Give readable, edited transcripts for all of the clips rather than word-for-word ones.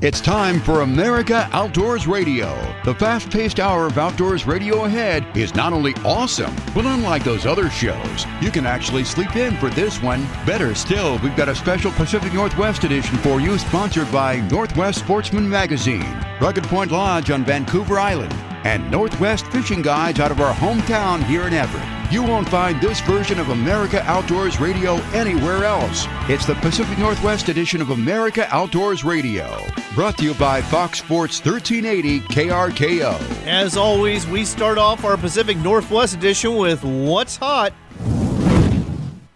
It's time for America Outdoors Radio. The fast-paced hour of outdoors radio ahead is not only awesome, but unlike those other shows, you can actually sleep in for this one. Better still, we've got a special Pacific Northwest edition for you, sponsored by Northwest Sportsman Magazine, Rugged Point Lodge on Vancouver Island, and Northwest Fishing Guides out of our hometown here in Everett. You won't find this version of America Outdoors Radio anywhere else. It's the Pacific Northwest edition of America Outdoors Radio. Brought to you by Fox Sports 1380 KRKO. As always, we start off our Pacific Northwest edition with What's Hot.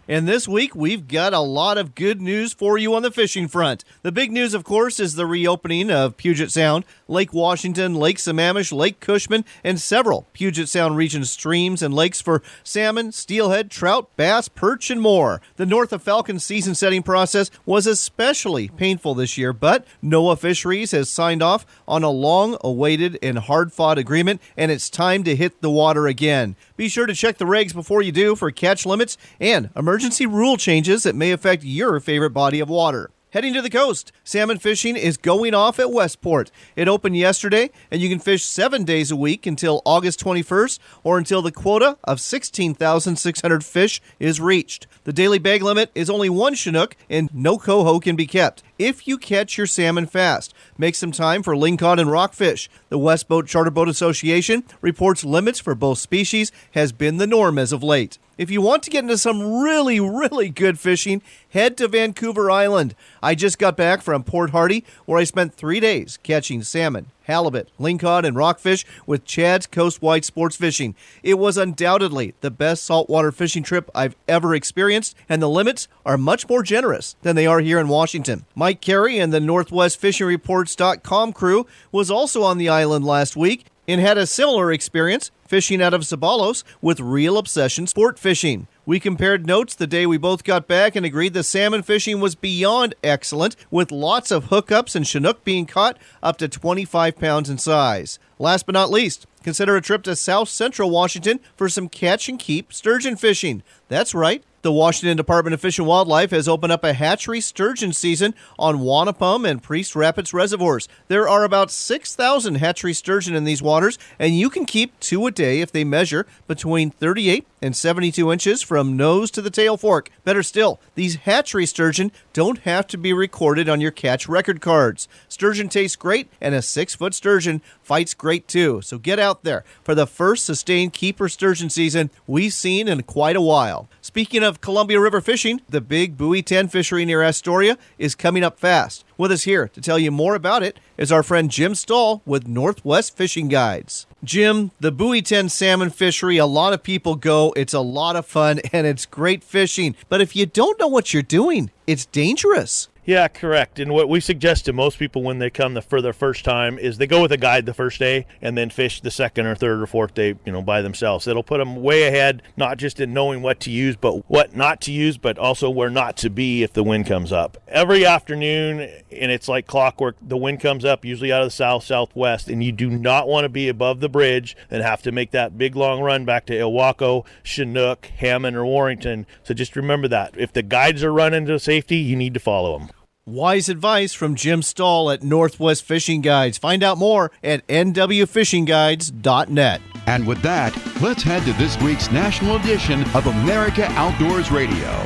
And this week, we've got a lot of good news for you on the fishing front. The big news, of course, is the reopening of Puget Sound, Lake Washington, Lake Sammamish, Lake Cushman, and several Puget Sound region streams and lakes for salmon, steelhead, trout, bass, perch, and more. The North of Falcon season-setting process was especially painful this year, but NOAA Fisheries has signed off on a long-awaited and hard-fought agreement, and it's time to hit the water again. Be sure to check the regs before you do for catch limits and emergency rule changes that may affect your favorite body of water. Heading to the coast, salmon fishing is going off at Westport. It opened yesterday, and you can fish 7 days a week until August 21st or until the quota of 16,600 fish is reached. The daily bag limit is only 1 Chinook, and no coho can be kept. If you catch your salmon fast, make some time for lingcod and rockfish. The West Boat Charter Boat Association reports limits for both species has been the norm as of late. If you want to get into some really, really good fishing, head to Vancouver Island. I just got back from Port Hardy, where I spent 3 days catching salmon, halibut, lingcod, and rockfish with Chad's Coastwide Sports Fishing. It was undoubtedly the best saltwater fishing trip I've ever experienced, and the limits are much more generous than they are here in Washington. Mike Carey and the NorthwestFishingReports.com crew was also on the island last week and had a similar experience fishing out of Zabalos with Real Obsession Sport Fishing. We compared notes the day we both got back and agreed the salmon fishing was beyond excellent, with lots of hookups and Chinook being caught up to 25 pounds in size. Last but not least, consider a trip to South Central Washington for some catch-and-keep sturgeon fishing. That's right. The Washington Department of Fish and Wildlife has opened up a hatchery sturgeon season on Wanapum and Priest Rapids reservoirs. There are about 6,000 hatchery sturgeon in these waters, and you can keep 2 a day if they measure between 38 and 72 inches from nose to the tail fork. Better still, these hatchery sturgeon don't have to be recorded on your catch record cards. Sturgeon tastes great, and a 6-foot sturgeon fights great too. So get out there for the first sustained keeper sturgeon season we've seen in quite a while. Speaking of Columbia River fishing, the big Buoy 10 fishery near Astoria is coming up fast. With us here to tell you more about it is our friend Jim Stahl with Northwest Fishing Guides. Jim, the Buoy 10 salmon fishery, a lot of people go, it's a lot of fun, and it's great fishing. But if you don't know what you're doing, it's dangerous. Yeah, correct. And what we suggest to most people when they come for their first time is they go with a guide the first day and then fish the second or third or fourth day, by themselves. It'll put them way ahead, not just in knowing what to use, but what not to use, but also where not to be if the wind comes up. Every afternoon, and it's like clockwork, the wind comes up, usually out of the south-southwest, and you do not want to be above the bridge and have to make that big long run back to Ilwaco, Chinook, Hammond, or Warrington. So just remember that. If the guides are running to safety, you need to follow them. Wise advice from Jim Stahl at Northwest Fishing Guides. Find out more at nwfishingguides.net. And with that, let's head to this week's national edition of America Outdoors Radio.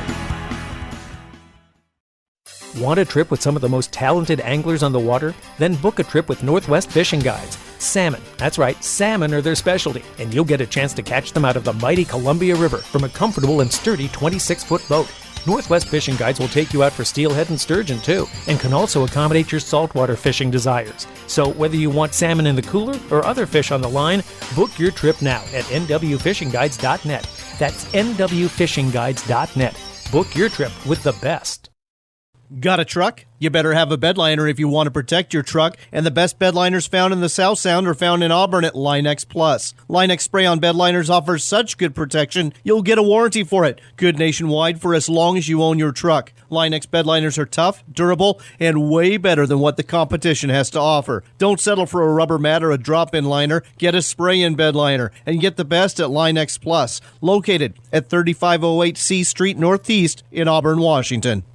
Want a trip with some of the most talented anglers on the water? Then book a trip with Northwest Fishing Guides. Salmon, that's right, salmon are their specialty, and you'll get a chance to catch them out of the mighty Columbia River from a comfortable and sturdy 26-foot boat. Northwest Fishing Guides will take you out for steelhead and sturgeon too, and can also accommodate your saltwater fishing desires. So whether you want salmon in the cooler or other fish on the line, book your trip now at nwfishingguides.net. That's nwfishingguides.net. Book your trip with the best. Got a truck? You better have a bedliner if you want to protect your truck, and the best bedliners found in the South Sound are found in Auburn at Line-X Plus. Line-X spray-on bedliners offers such good protection, you'll get a warranty for it. Good nationwide for as long as you own your truck. Line-X bedliners are tough, durable, and way better than what the competition has to offer. Don't settle for a rubber mat or a drop-in liner. Get a spray-in bedliner, and get the best at Line-X Plus, located at 3508 C Street Northeast in Auburn, Washington.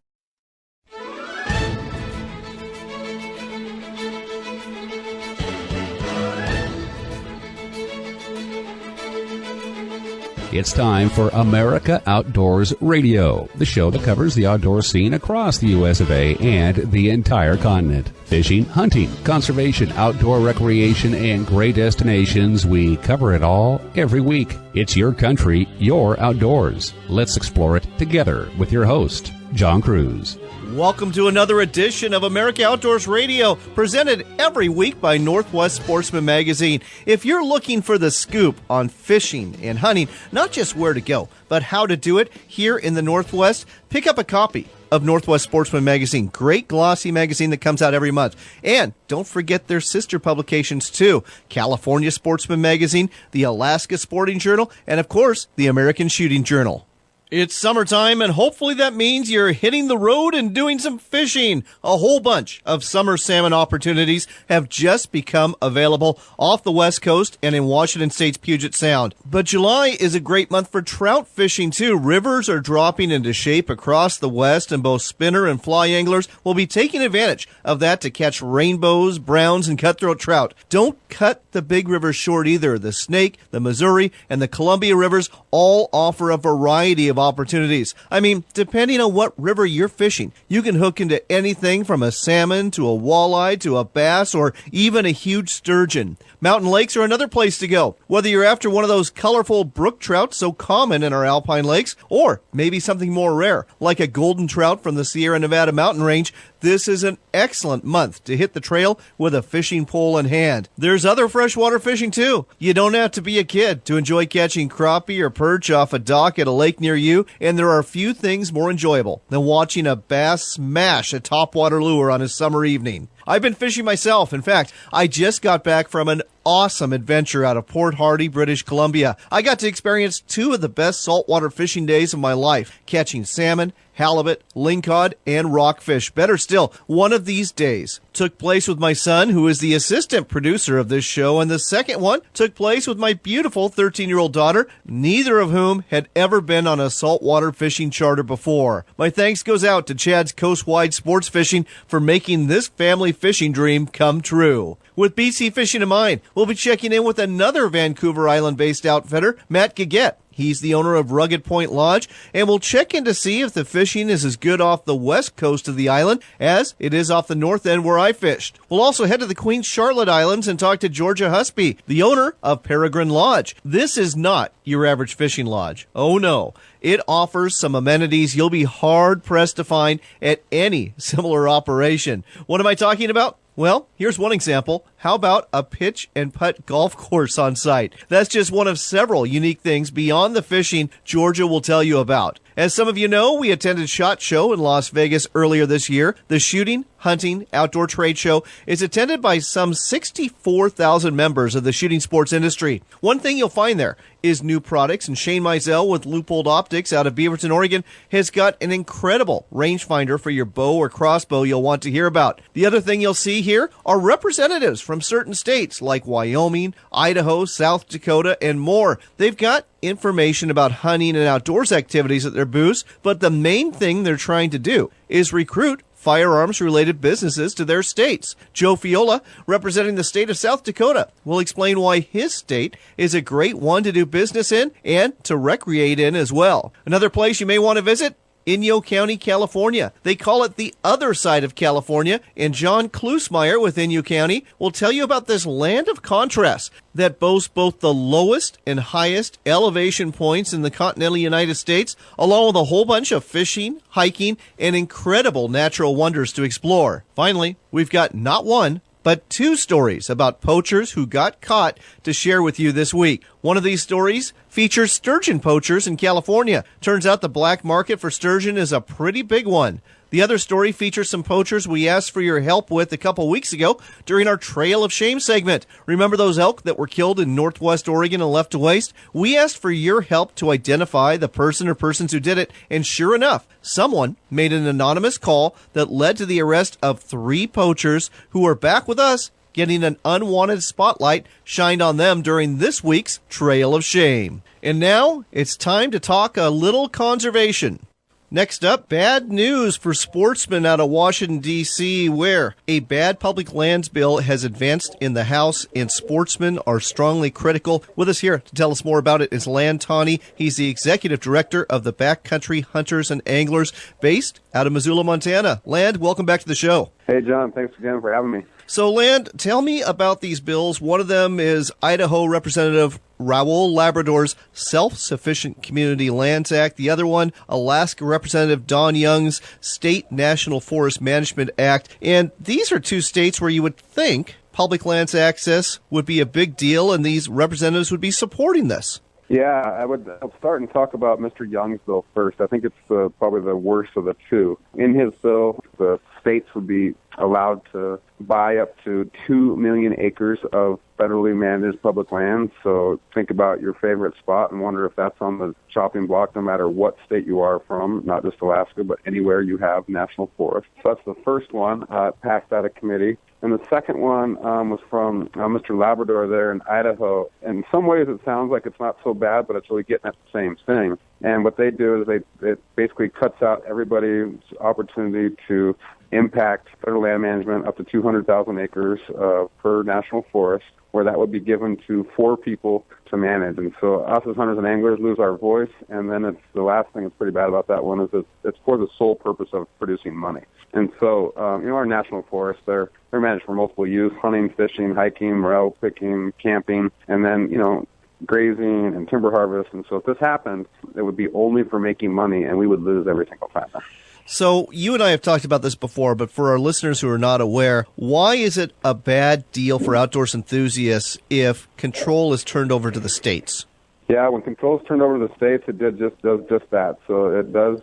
It's time for America Outdoors Radio, the show that covers the outdoor scene across the U.S. of A. and the entire continent. Fishing, hunting, conservation, outdoor recreation, and great destinations. We cover it all every week. It's your country, your outdoors. Let's explore it together with your host, John Cruz. Welcome to another edition of America Outdoors Radio, presented every week by Northwest Sportsman Magazine. If you're looking for the scoop on fishing and hunting, not just where to go, but how to do it here in the Northwest, pick up a copy of Northwest Sportsman Magazine. Great glossy magazine that comes out every month. And don't forget their sister publications too. California Sportsman Magazine, the Alaska Sporting Journal, and of course, the American Shooting Journal. It's summertime, and hopefully that means you're hitting the road and doing some fishing. A whole bunch of summer salmon opportunities have just become available off the West Coast and in Washington State's Puget Sound. But July is a great month for trout fishing, too. Rivers are dropping into shape across the West, and both spinner and fly anglers will be taking advantage of that to catch rainbows, browns, and cutthroat trout. Don't cut the big rivers short either. The Snake, the Missouri, and the Columbia rivers all offer a variety of opportunities. I mean, depending on what river you're fishing, you can hook into anything from a salmon to a walleye to a bass or even a huge sturgeon. Mountain lakes are another place to go. Whether you're after one of those colorful brook trout so common in our alpine lakes, or maybe something more rare, like a golden trout from the Sierra Nevada mountain range, this is an excellent month to hit the trail with a fishing pole in hand. There's other freshwater fishing too. You don't have to be a kid to enjoy catching crappie or perch off a dock at a lake near you, and there are few things more enjoyable than watching a bass smash a topwater lure on a summer evening. I've been fishing myself. In fact, I just got back from an awesome adventure out of Port Hardy, British Columbia. I got to experience two of the best saltwater fishing days of my life, catching salmon, halibut, lingcod, and rockfish. Better still, one of these days took place with my son, who is the assistant producer of this show, and the second one took place with my beautiful 13-year-old daughter, neither of whom had ever been on a saltwater fishing charter before. My thanks goes out to Chad's Coast-Wide Sports Fishing for making this family fishing dream come true. With BC Fishing in mind, we'll be checking in with another Vancouver Island-based outfitter, Matt Gaget. He's the owner of Rugged Point Lodge, and we'll check in to see if the fishing is as good off the west coast of the island as it is off the north end where I fished. We'll also head to the Queen Charlotte Islands and talk to Georgia Husby, the owner of Peregrine Lodge. This is not your average fishing lodge. Oh no. It offers some amenities you'll be hard-pressed to find at any similar operation. What am I talking about? Well, here's one example. How about a pitch and putt golf course on site? That's just one of several unique things beyond the fishing Georgia will tell you about. As some of you know, we attended SHOT Show in Las Vegas earlier this year. The Shooting, Hunting, Outdoor Trade Show is attended by some 64,000 members of the shooting sports industry. One thing you'll find there is new products, and Shane Mizell with Leupold Optics out of Beaverton, Oregon, has got an incredible rangefinder for your bow or crossbow you'll want to hear about. The other thing you'll see here are representatives from certain states like Wyoming, Idaho, South Dakota, and more. They've got information about hunting and outdoors activities at their booths, but the main thing they're trying to do is recruit firearms-related businesses to their states. Joe Fiola, representing the state of South Dakota, will explain why his state is a great one to do business in and to recreate in as well. Another place you may want to visit, Inyo County, California. They call it the other side of California, and John Klusmeyer with Inyo County will tell you about this land of contrast that boasts both the lowest and highest elevation points in the continental United States, along with a whole bunch of fishing, hiking, and incredible natural wonders to explore. Finally, we've got not one, but two stories about poachers who got caught to share with you this week. One of these stories features sturgeon poachers in California. Turns out the black market for sturgeon is a pretty big one. The other story features some poachers we asked for your help with a couple weeks ago during our Trail of Shame segment. Remember those elk that were killed in Northwest Oregon and left to waste? We asked for your help to identify the person or persons who did it, and sure enough, someone made an anonymous call that led to the arrest of 3 poachers who are back with us, getting an unwanted spotlight shined on them during this week's Trail of Shame. And now, it's time to talk a little conservation. Next up, bad news for sportsmen out of Washington, D.C., where a bad public lands bill has advanced in the House, and sportsmen are strongly critical. With us here to tell us more about it is Land Tawney. He's the executive director of the Backcountry Hunters and Anglers, based out of Missoula, Montana. Land, welcome back to the show. Hey, John. Thanks again for having me. So, Land, tell me about these bills. One of them is Idaho Representative Raul Labrador's Self-Sufficient Community Lands Act. The other one, Alaska Representative Don Young's State National Forest Management Act. And these are two states where you would think public lands access would be a big deal, and these representatives would be supporting this. Yeah, I'll start and talk about Mr. Young's bill first. I think it's probably the worst of the two. In his bill, the states would be allowed to buy up to 2 million acres of federally managed public land. So think about your favorite spot and wonder if that's on the chopping block, no matter what state you are from, not just Alaska, but anywhere you have national forest. So that's the first one, passed out of committee. And the second one was from Mr. Labrador there in Idaho. In some ways, it sounds like it's not so bad, but it's really getting at the same thing. And what they do is it basically cuts out everybody's opportunity to impact federal land management up to 200,000 acres per national forest, where that would be given to 4 people to manage. And so us as hunters and anglers lose our voice, and then it's the last thing that's pretty bad about that one is it's for the sole purpose of producing money. And so, our national forests, they're managed for multiple use: hunting, fishing, hiking, morel picking, camping, and then, grazing and timber harvest. And so if this happened, it would be only for making money, and we would lose every single time. So you and I have talked about this before, but for our listeners who are not aware, why is it a bad deal for outdoors enthusiasts if control is turned over to the states? Yeah, when control is turned over to the states, it does just that. So it does,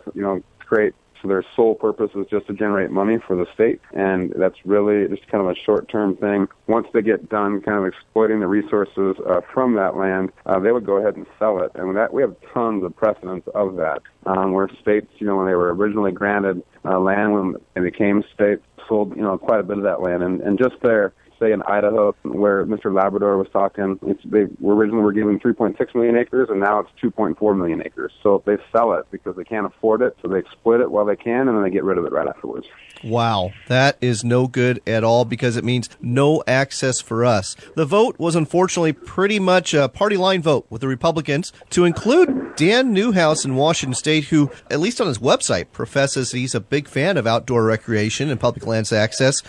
create. So their sole purpose is just to generate money for the state, and that's really just kind of a short-term thing. Once they get done kind of exploiting the resources from that land, they would go ahead and sell it. And we have tons of precedents of that, where states, when they were originally granted land when they became states, sold, quite a bit of that land. And just there, say in Idaho, where Mr. Labrador was talking, they originally were given 3.6 million acres, and now it's 2.4 million acres. So they sell it because they can't afford it, so they exploit it while they can, and then they get rid of it right afterwards. Wow, that is no good at all, because it means no access for us. The vote was unfortunately pretty much a party line vote with the Republicans to include Dan Newhouse in Washington State, who, at least on his website, professes he's a big fan of outdoor recreation and public lands access.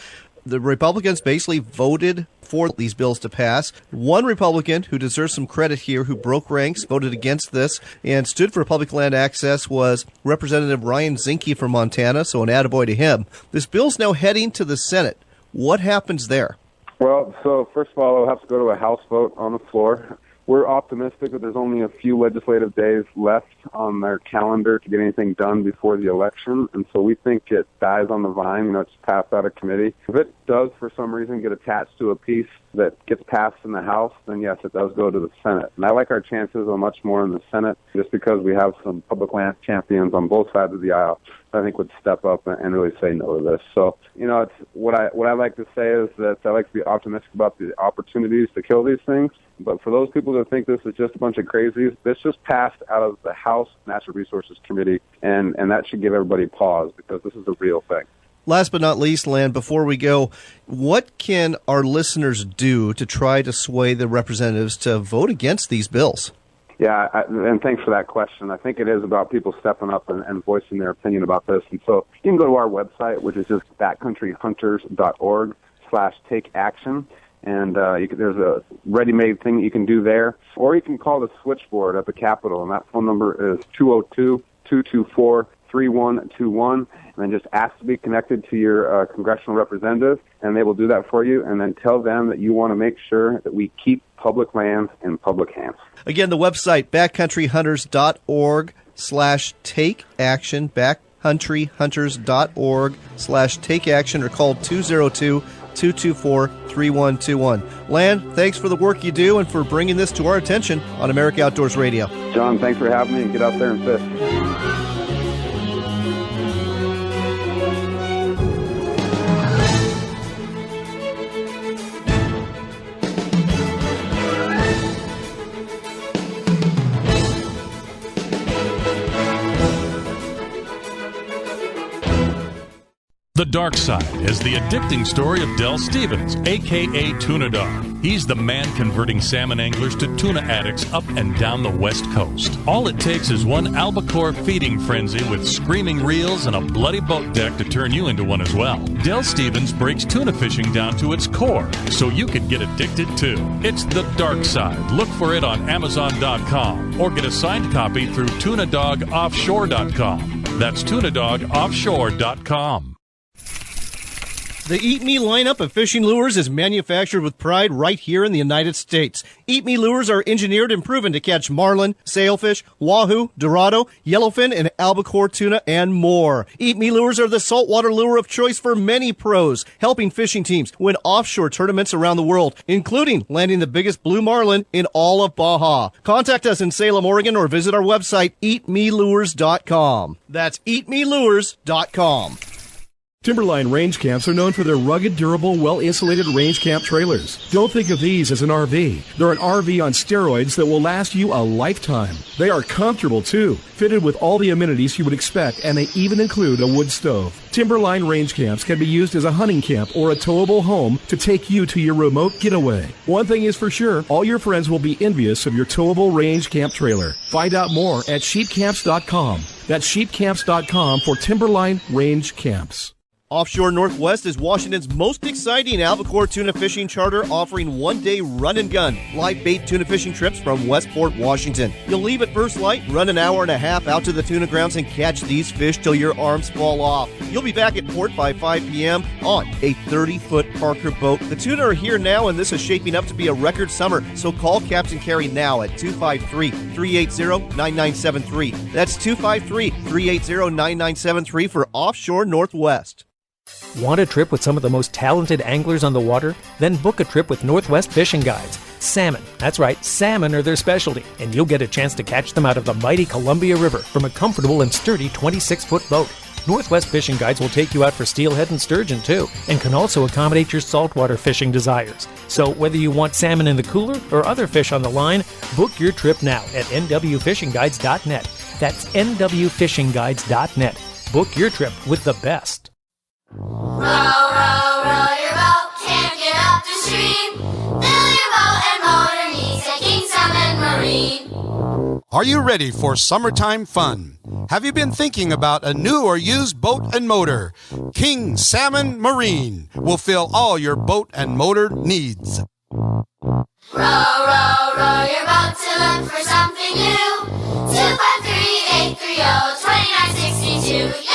The Republicans basically voted for these bills to pass. One Republican who deserves some credit here, who broke ranks, voted against this, and stood for public land access, was Representative Ryan Zinke from Montana, so an attaboy to him. This bill's now heading to the Senate. What happens there? Well, so first of all, it'll have to go to a House vote on the floor. We're optimistic that there's only a few legislative days left on their calendar to get anything done before the election, and so we think it dies on the vine. It's passed out of committee. If it does, for some reason, get attached to a piece that gets passed in the House, then yes, it does go to the Senate. And I like our chances a much more in the Senate, just because we have some public land champions on both sides of the aisle I think would step up and really say no to this. So, it's what I like to say is that I like to be optimistic about the opportunities to kill these things. But for those people that think this is just a bunch of crazies, this just passed out of the House Natural Resources Committee, and that should give everybody pause, because this is a real thing. Last but not least, Land, before we go, what can our listeners do to try to sway the representatives to vote against these bills? Yeah, and thanks for that question. I think it is about people stepping up and voicing their opinion about this. And so you can go to our website, which is just backcountryhunters.org/takeaction. And there's a ready-made thing that you can do there. Or you can call the switchboard at the Capitol, and that phone number is 202-224-3121. And then just ask to be connected to your congressional representative, and they will do that for you. And then tell them that you want to make sure that we keep public lands in public hands. Again, the website, backcountryhunters.org/takeaction, backcountryhunters.org/takeaction, or call 202-224-3121. Land, thanks for the work you do and for bringing this to our attention on America Outdoors Radio. John, thanks for having me, and get out there and fish. The Dark Side is the addicting story of Del Stevens, a.k.a. Tuna Dog. He's the man converting salmon anglers to tuna addicts up and down the West Coast. All it takes is one albacore feeding frenzy with screaming reels and a bloody boat deck to turn you into one as well. Del Stevens breaks tuna fishing down to its core so you could get addicted too. It's The Dark Side. Look for it on Amazon.com or get a signed copy through TunaDogOffshore.com. That's TunaDogOffshore.com. The Eat Me lineup of fishing lures is manufactured with pride right here in the United States. Eat Me lures are engineered and proven to catch marlin, sailfish, wahoo, dorado, yellowfin, and albacore tuna, and more. Eat Me lures are the saltwater lure of choice for many pros, helping fishing teams win offshore tournaments around the world, including landing the biggest blue marlin in all of Baja. Contact us in Salem, Oregon, or visit our website, eatmelures.com. That's eatmelures.com. Timberline range camps are known for their rugged, durable, well-insulated range camp trailers. Don't think of these as an RV. They're an RV on steroids that will last you a lifetime. They are comfortable, too, fitted with all the amenities you would expect, and they even include a wood stove. Timberline range camps can be used as a hunting camp or a towable home to take you to your remote getaway. One thing is for sure, all your friends will be envious of your towable range camp trailer. Find out more at sheepcamps.com. That's sheepcamps.com for Timberline range camps. Offshore Northwest is Washington's most exciting albacore tuna fishing charter, offering one-day run-and-gun live bait tuna fishing trips from Westport, Washington. You'll leave at first light, run an hour and a half out to the tuna grounds, and catch these fish till your arms fall off. You'll be back at port by 5 p.m. on a 30-foot Parker boat. The tuna are here now, and this is shaping up to be a record summer, so call Captain Carey now at 253-380-9973. That's 253-380-9973 for Offshore Northwest. Want a trip with some of the most talented anglers on the water? Then book a trip with Northwest Fishing Guides. Salmon, that's right, salmon are their specialty, and you'll get a chance to catch them out of the mighty Columbia River from a comfortable and sturdy 26-foot boat. Northwest Fishing Guides will take you out for steelhead and sturgeon too, and can also accommodate your saltwater fishing desires. So whether you want salmon in the cooler or other fish on the line, book your trip now at nwfishingguides.net. That's nwfishingguides.net. Book your trip with the best. Row, row, row your boat, can't get up the stream. Fill your boat and motor needs a King Salmon Marine. Are you ready for summertime fun? Have you been thinking about a new or used boat and motor? King Salmon Marine will fill all your boat and motor needs. Row, row, row your boat to look for something new. 253-830-2962. Yay!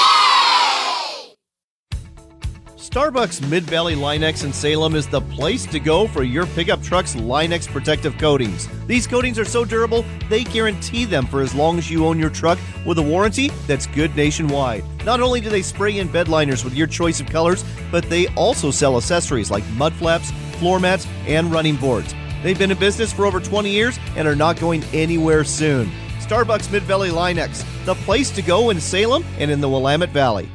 Starbucks Mid-Valley Line-X in Salem is the place to go for your pickup truck's Line-X protective coatings. These coatings are so durable, they guarantee them for as long as you own your truck with a warranty that's good nationwide. Not only do they spray in bed liners with your choice of colors, but they also sell accessories like mud flaps, floor mats, and running boards. They've been in business for over 20 years and are not going anywhere soon. Starbucks Mid-Valley Line-X, the place to go in Salem and in the Willamette Valley.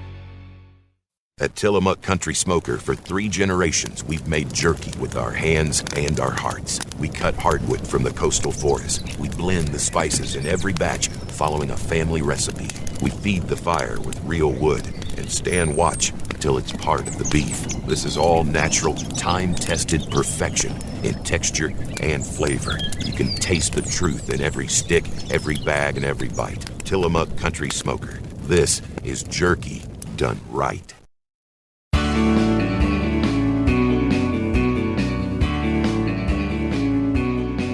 At Tillamook Country Smoker, for 3 generations, we've made jerky with our hands and our hearts. We cut hardwood from the coastal forest. We blend the spices in every batch, following a family recipe. We feed the fire with real wood and stand watch until it's part of the beef. This is all natural, time-tested perfection in texture and flavor. You can taste the truth in every stick, every bag, and every bite. Tillamook Country Smoker. This is jerky done right.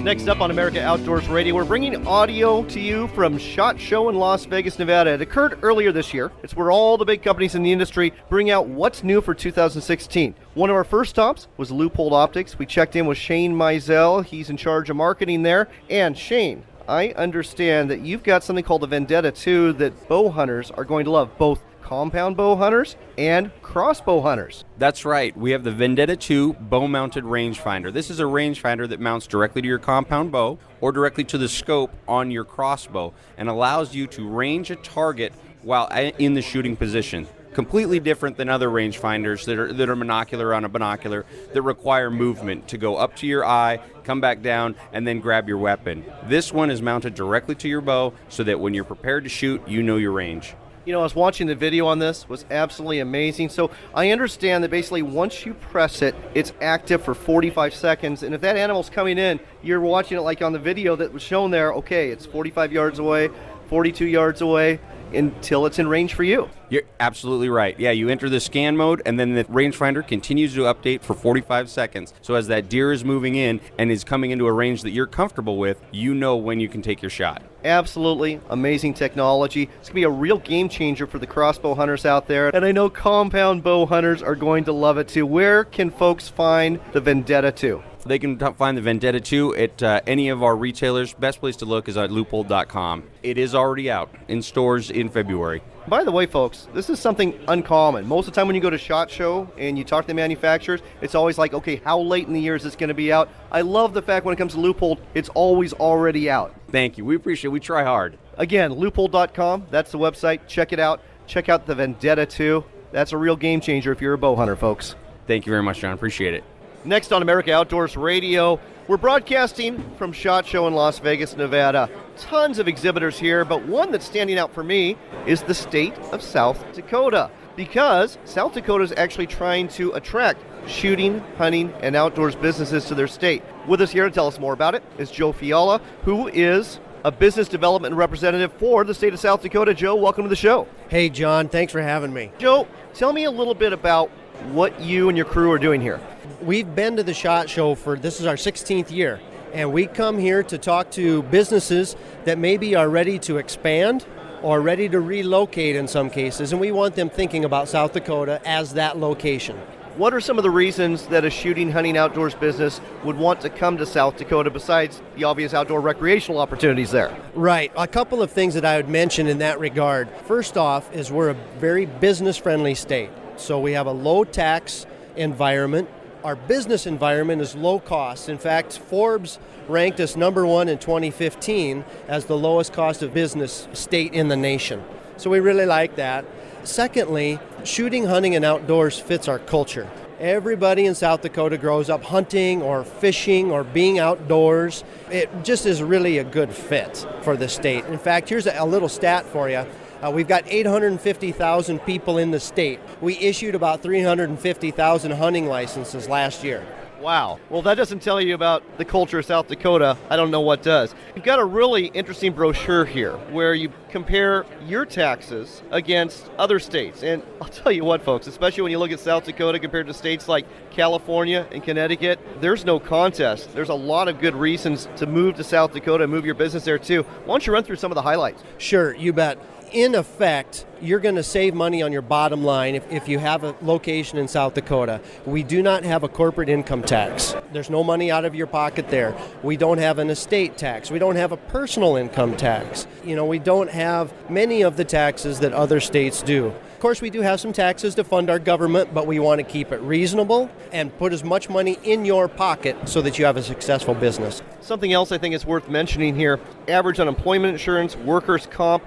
Next up on America Outdoors Radio, we're bringing audio to you from SHOT Show in Las Vegas, Nevada. It occurred earlier this year. It's where all the big companies in the industry bring out what's new for 2016. One of our first stops was Loophole Optics. We checked in with Shane Mizell. He's in charge of marketing there. And Shane, I understand that you've got something called the Vendetta 2 that bow hunters are going to love, both compound bow hunters and crossbow hunters. That's right. We have the Vendetta 2 bow-mounted rangefinder. This is a rangefinder that mounts directly to your compound bow or directly to the scope on your crossbow and allows you to range a target while in the shooting position. Completely different than other rangefinders that are monocular on a binocular that require movement to go up to your eye, come back down, and then grab your weapon. This one is mounted directly to your bow so that when you're prepared to shoot, you know your range. You know, I was watching the video on this, was absolutely amazing. So I understand that basically once you press it, it's active for 45 seconds. And if that animal's coming in, you're watching it like on the video that was shown there, okay, it's 45 yards away, 42 yards away, until it's in range for you. You're absolutely right. Yeah, you enter the scan mode, and then the rangefinder continues to update for 45 seconds. So as that deer is moving in and is coming into a range that you're comfortable with, you know when you can take your shot. Absolutely amazing technology. It's going to be a real game changer for the crossbow hunters out there. And I know compound bow hunters are going to love it too. Where can folks find the Vendetta 2? They can find the Vendetta 2 at any of our retailers. Best place to look is at Leupold.com. It is already out in stores in February. By the way, folks, this is something uncommon. Most of the time when you go to SHOT Show and you talk to the manufacturers, it's always like, okay, how late in the year is this going to be out? I love the fact when it comes to Leupold, it's always already out. Thank you. We appreciate it. We try hard. Again, Leupold.com. That's the website. Check it out. Check out the Vendetta 2. That's a real game changer if you're a bow hunter, folks. Thank you very much, John. Appreciate it. Next on America Outdoors Radio, we're broadcasting from SHOT Show in Las Vegas, Nevada. Tons of exhibitors here, but one that's standing out for me is the state of South Dakota, because South Dakota is actually trying to attract shooting, hunting, and outdoors businesses to their state. With us here to tell us more about it is Joe Fiala, who is a business development representative for the state of South Dakota. Joe, welcome to the show. Hey, John. Thanks for having me. Joe, tell me a little bit about what you and your crew are doing here. We've been to the SHOT Show this is our 16th year, and we come here to talk to businesses that maybe are ready to expand or ready to relocate in some cases, and we want them thinking about South Dakota as that location. What are some of the reasons that a shooting, hunting, outdoors business would want to come to South Dakota besides the obvious outdoor recreational opportunities there? Right. A couple of things that I would mention in that regard. First off is we're a very business-friendly state. So we have a low-tax environment. Our business environment is low cost. In fact, Forbes ranked us number one in 2015 as the lowest cost of business state in the nation. So we really like that. Secondly, shooting, hunting, and outdoors fits our culture. Everybody in South Dakota grows up hunting or fishing or being outdoors. It just is really a good fit for the state. In fact, here's a little stat for you. We've got 850,000 people in the state. We issued about 350,000 hunting licenses last year. Wow. Well, that doesn't tell you about the culture of South Dakota. I don't know what does. You've got a really interesting brochure here where you compare your taxes against other states. And I'll tell you what, folks, especially when you look at South Dakota compared to states like California and Connecticut, there's no contest. There's a lot of good reasons to move to South Dakota and move your business there too. Why don't you run through some of the highlights? Sure, you bet. In effect, you're going to save money on your bottom line if you have a location in South Dakota. We do not have a corporate income tax. There's no money out of your pocket there. We don't have an estate tax. We don't have a personal income tax. We don't have many of the taxes that other states do. Of course, we do have some taxes to fund our government, but we want to keep it reasonable and put as much money in your pocket so that you have a successful business. Something else I think is worth mentioning here, average unemployment insurance, workers' comp,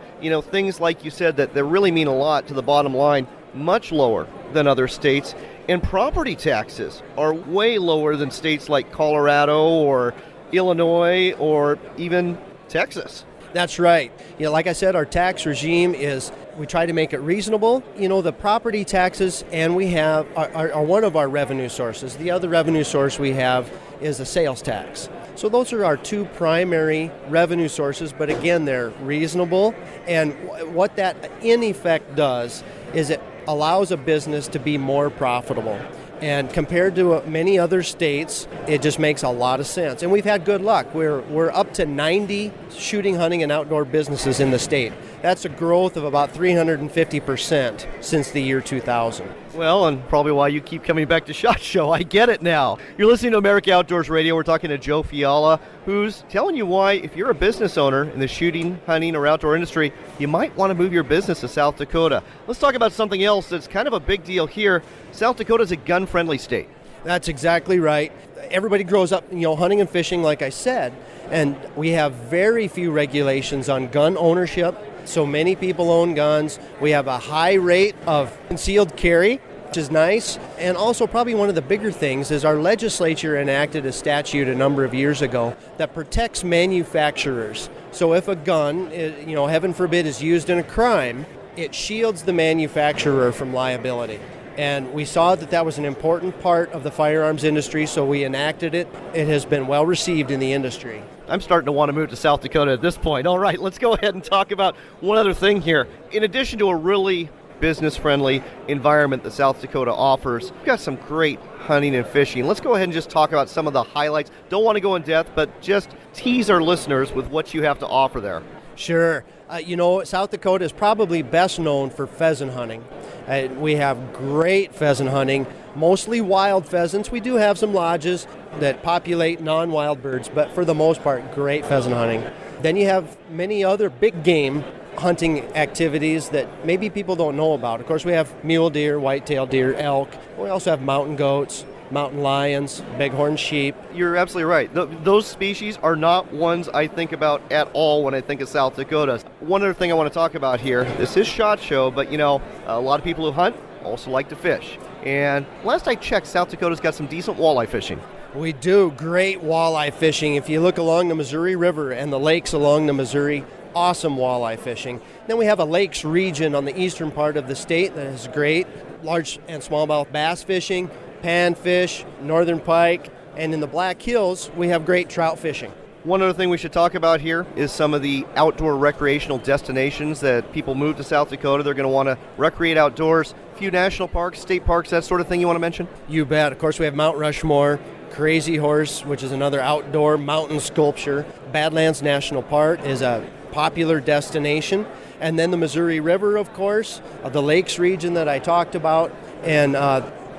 things like you said that really mean a lot to the bottom line, much lower than other states. And property taxes are way lower than states like Colorado or Illinois or even Texas. That's right. Like I said, our tax regime we try to make it reasonable. The property taxes and we have are one of our revenue sources. The other revenue source we have is a sales tax. So those are our two primary revenue sources, but again, they're reasonable. And what that in effect does is it allows a business to be more profitable. And compared to many other states, it just makes a lot of sense. And we've had good luck. We're up to 90 shooting, hunting, and outdoor businesses in the state. That's a growth of about 350% since the year 2000. Well, and probably why you keep coming back to SHOT Show. I get it now. You're listening to America Outdoors Radio. We're talking to Joe Fiala, who's telling you why, if you're a business owner in the shooting, hunting, or outdoor industry, you might want to move your business to South Dakota. Let's talk about something else that's kind of a big deal here. South Dakota is a gun-friendly state. That's exactly right. Everybody grows up, hunting and fishing, like I said, and we have very few regulations on gun ownership. So many people own guns. We have a high rate of concealed carry, which is nice. And also probably one of the bigger things is our legislature enacted a statute a number of years ago that protects manufacturers. So if a gun, heaven forbid, is used in a crime, it shields the manufacturer from liability. And we saw that that was an important part of the firearms industry, so we enacted it. It has been well received in the industry. I'm starting to want to move to South Dakota at this point. All right, let's go ahead and talk about one other thing here. In addition to a really business-friendly environment that South Dakota offers, we've got some great hunting and fishing. Let's go ahead and just talk about some of the highlights. Don't want to go in depth, but just tease our listeners with what you have to offer there. Sure. South Dakota is probably best known for pheasant hunting. We have great pheasant hunting, mostly wild pheasants. We do have some lodges that populate non-wild birds, but for the most part, great pheasant hunting. Then you have many other big game hunting activities that maybe people don't know about. Of course, we have mule deer, white-tailed deer, elk. We also have mountain goats, mountain lions, bighorn sheep. You're absolutely right. Those species are not ones I think about at all when I think of South Dakota. One other thing I want to talk about here, this is SHOT Show, but a lot of people who hunt also like to fish. And last I checked, South Dakota's got some decent walleye fishing. We do great walleye fishing. If you look along the Missouri River and the lakes along the Missouri, awesome walleye fishing. Then we have a lakes region on the eastern part of the state that is great. Large and smallmouth bass fishing, panfish, northern pike, and in the Black Hills, we have great trout fishing. One other thing we should talk about here is some of the outdoor recreational destinations that people move to South Dakota. They're going to want to recreate outdoors. A few national parks, state parks, that sort of thing you want to mention? You bet. Of course, we have Mount Rushmore, Crazy Horse, which is another outdoor mountain sculpture. Badlands National Park is a popular destination. And then the Missouri River, of course, the lakes region that I talked about, and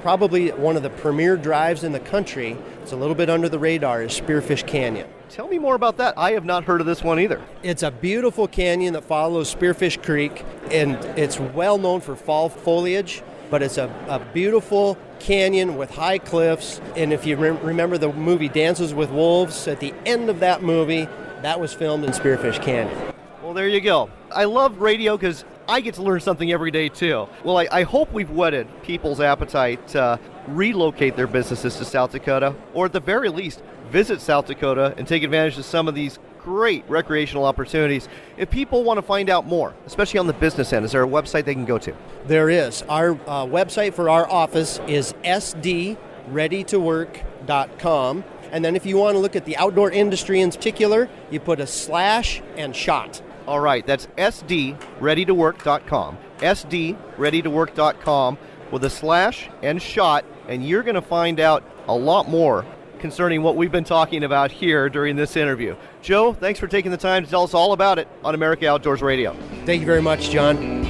probably one of the premier drives in the country, it's a little bit under the radar, is Spearfish Canyon. Tell me more about that. I have not heard of this one either. It's a beautiful canyon that follows Spearfish Creek, and it's well known for fall foliage, but it's a beautiful canyon with high cliffs. And if you remember the movie Dances with Wolves, at the end of that movie, that was filmed in Spearfish Canyon. Well, there you go. I love radio because I get to learn something every day, too. Well, I hope we've whetted people's appetite to relocate their businesses to South Dakota, or at the very least, visit South Dakota and take advantage of some of these great recreational opportunities. If people want to find out more, especially on the business end, is there a website they can go to? There is. Our website for our office is sdreadytowork.com. And then if you want to look at the outdoor industry in particular, you put a slash and SHOT. All right, that's sdreadytowork.com. sdreadytowork.com with a slash and SHOT, and you're going to find out a lot more concerning what we've been talking about here during this interview. Joe, thanks for taking the time to tell us all about it on America Outdoors Radio. Thank you very much, John.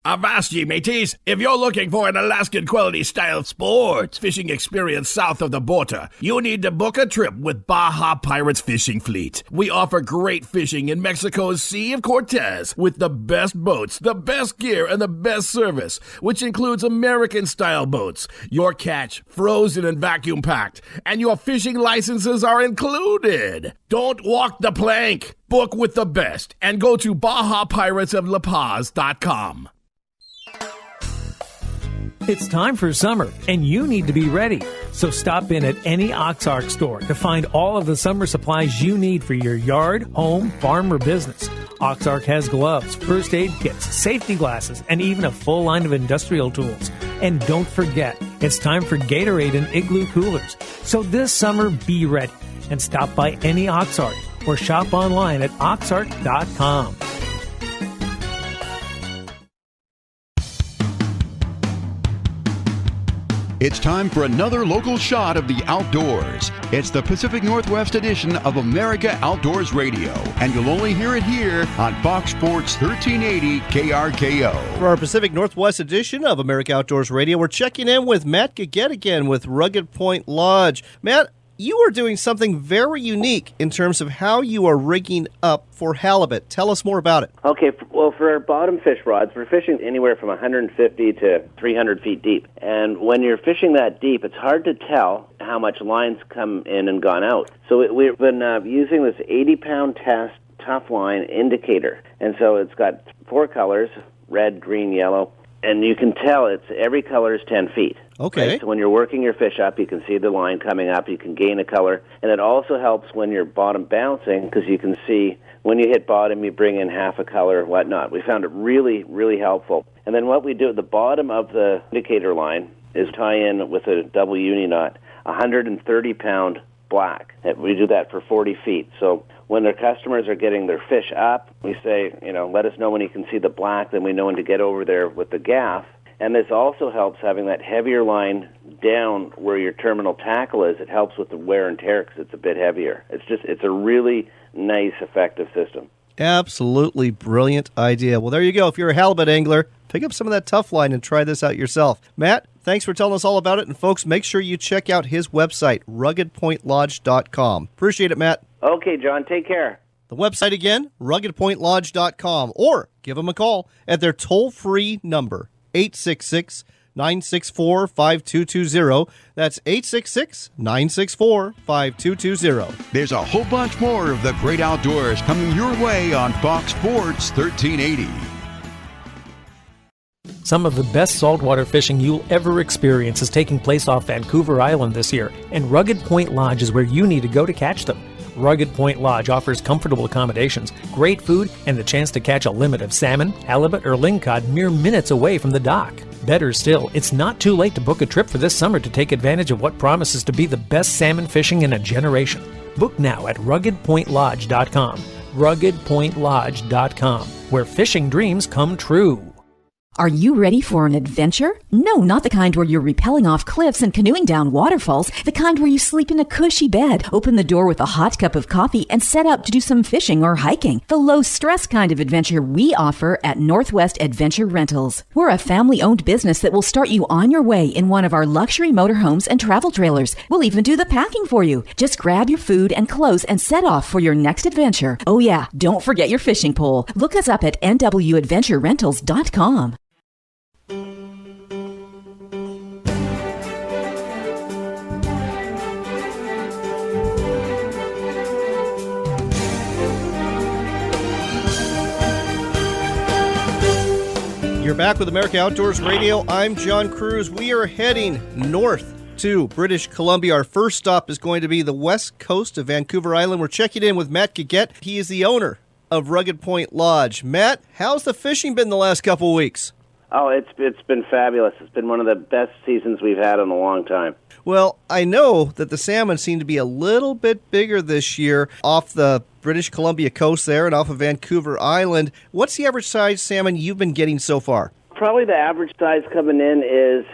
Avast ye, mateys! If you're looking for an Alaskan quality style sports fishing experience south of the border, you need to book a trip with Baja Pirates Fishing Fleet. We offer great fishing in Mexico's Sea of Cortez with the best boats, the best gear, and the best service, which includes American-style boats. Your catch, frozen and vacuum-packed, and your fishing licenses are included. Don't walk the plank. Book with the best and go to BajaPiratesOfLaPaz.com. It's time for summer, and you need to be ready. So stop in at any Oxark store to find all of the summer supplies you need for your yard, home, farm, or business. Oxark has gloves, first aid kits, safety glasses, and even a full line of industrial tools. And don't forget, it's time for Gatorade and Igloo coolers. So this summer, be ready and stop by any Oxark or shop online at oxark.com. It's time for another local shot of the outdoors. It's the Pacific Northwest edition of America Outdoors Radio, and you'll only hear it here on Fox Sports 1380 KRKO. For our Pacific Northwest edition of America Outdoors Radio, we're checking in with Matt Gaget again with Rugged Point Lodge. Matt, you are doing something very unique in terms of how you are rigging up for halibut. Tell us more about it. Okay, well, for our bottom fish rods, we're fishing anywhere from 150 to 300 feet deep. And when you're fishing that deep, it's hard to tell how much line's come in and gone out. So we've been using this 80-pound test tough line indicator. And so it's got 4 colors, red, green, yellow. And you can tell every color is 10 feet. Okay. Right? So when you're working your fish up, you can see the line coming up. You can gain a color. And it also helps when you're bottom bouncing because you can see when you hit bottom, you bring in half a color and whatnot. We found it really, really helpful. And then what we do at the bottom of the indicator line is tie in with a double uni knot, 130-pound black. We do that for 40 feet. So when their customers are getting their fish up, we say, let us know when you can see the black, then we know when to get over there with the gaff. And this also helps having that heavier line down where your terminal tackle is. It helps with the wear and tear because it's a bit heavier. It's a really nice, effective system. Absolutely brilliant idea. Well, there you go. If you're a halibut angler, pick up some of that tough line and try this out yourself. Matt, thanks for telling us all about it. And folks, make sure you check out his website, ruggedpointlodge.com. Appreciate it, Matt. Okay, John, take care. The website again, ruggedpointlodge.com, or give them a call at their toll-free number, 866-964-5220. That's 866-964-5220. There's a whole bunch more of the great outdoors coming your way on Fox Sports 1380. Some of the best saltwater fishing you'll ever experience is taking place off Vancouver Island this year, and Rugged Point Lodge is where you need to go to catch them. Rugged Point Lodge offers comfortable accommodations, great food, and the chance to catch a limit of salmon, halibut, or lingcod mere minutes away from the dock. Better still, it's not too late to book a trip for this summer to take advantage of what promises to be the best salmon fishing in a generation. Book now at ruggedpointlodge.com. ruggedpointlodge.com, where fishing dreams come true. Are you ready for an adventure? No, not the kind where you're rappelling off cliffs and canoeing down waterfalls. The kind where you sleep in a cushy bed, open the door with a hot cup of coffee, and set out to do some fishing or hiking. The low-stress kind of adventure we offer at Northwest Adventure Rentals. We're a family-owned business that will start you on your way in one of our luxury motorhomes and travel trailers. We'll even do the packing for you. Just grab your food and clothes and set off for your next adventure. Oh yeah, don't forget your fishing pole. Look us up at nwadventurerentals.com. You're back with America Outdoors Radio. I'm John Cruz. We are heading north to British Columbia. Our first stop is going to be the west coast of Vancouver Island. We're checking in with Matt Gaget. He is the owner of Rugged Point Lodge. Matt, how's the fishing been the last couple of weeks? Oh, it's been fabulous. It's been one of the best seasons we've had in a long time. Well, I know that the salmon seem to be a little bit bigger this year off the British Columbia coast there and off of Vancouver Island. What's the average size salmon you've been getting so far? Probably the average size coming in is,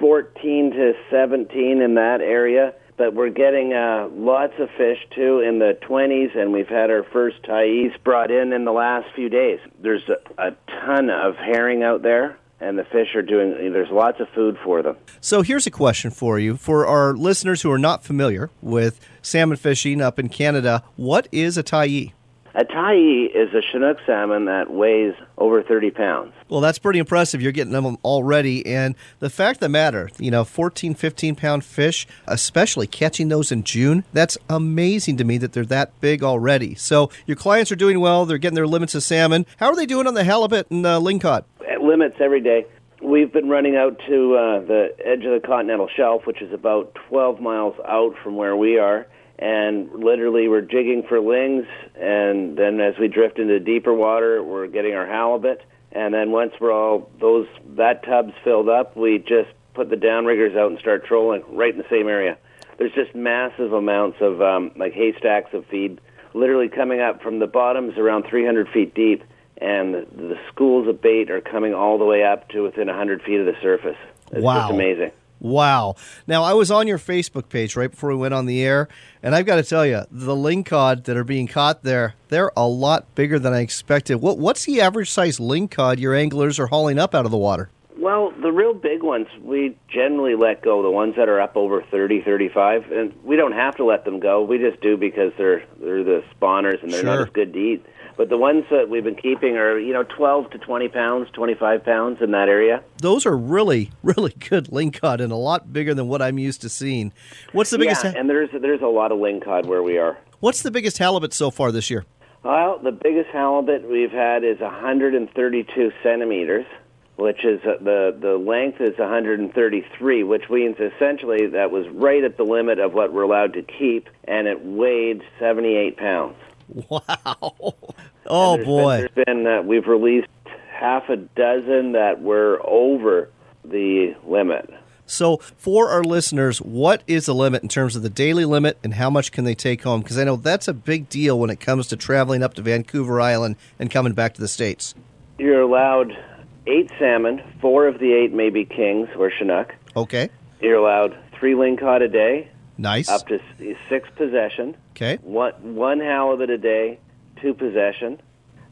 14 to 17 in that area. But we're getting lots of fish, too, in the 20s, and we've had our first tyes brought in the last few days. There's a ton of herring out there, and the fish are there's lots of food for them. So here's a question for you. For our listeners who are not familiar with salmon fishing up in Canada, what is a tyee? A tyee is a Chinook salmon that weighs over 30 pounds. Well, that's pretty impressive. You're getting them already. And the fact of the matter, 14, 15-pound fish, especially catching those in June, that's amazing to me that they're that big already. So your clients are doing well. They're getting their limits of salmon. How are they doing on the halibut and lingcod? At limits every day. We've been running out to the edge of the continental shelf, which is about 12 miles out from where we are. And literally we're jigging for lings, and then as we drift into deeper water, we're getting our halibut. And then once that tub's filled up, we just put the downriggers out and start trolling right in the same area. There's just massive amounts of like haystacks of feed literally coming up from the bottoms around 300 feet deep, and the schools of bait are coming all the way up to within 100 feet of the surface. It's just amazing. Wow. Now, I was on your Facebook page right before we went on the air, and I've got to tell you, the lingcod that are being caught there, they're a lot bigger than I expected. What's the average size lingcod your anglers are hauling up out of the water? Well, the real big ones, we generally let go, the ones that are up over 30, 35, and we don't have to let them go. We just do because they're the spawners and they're not as good to eat. But the ones that we've been keeping are, 12 to 20 pounds, 25 pounds in that area. Those are really, really good lingcod and a lot bigger than what I'm used to seeing. What's the biggest? Yeah, and there's a lot of lingcod where we are. What's the biggest halibut so far this year? Well, the biggest halibut we've had is 132 centimeters. which is the length is 133, which means essentially that was right at the limit of what we're allowed to keep, and it weighed 78 pounds. Wow. Oh, boy. We've released half a dozen that were over the limit. So for our listeners, what is the limit in terms of the daily limit, and how much can they take home? Because I know that's a big deal when it comes to traveling up to Vancouver Island and coming back to the States. You're allowed 8 salmon. 4 of the 8 may be kings or Chinook. Okay. You're allowed 3 lingcod a day. Nice. Up to 6 possession. Okay. One halibut a day, 2 possession.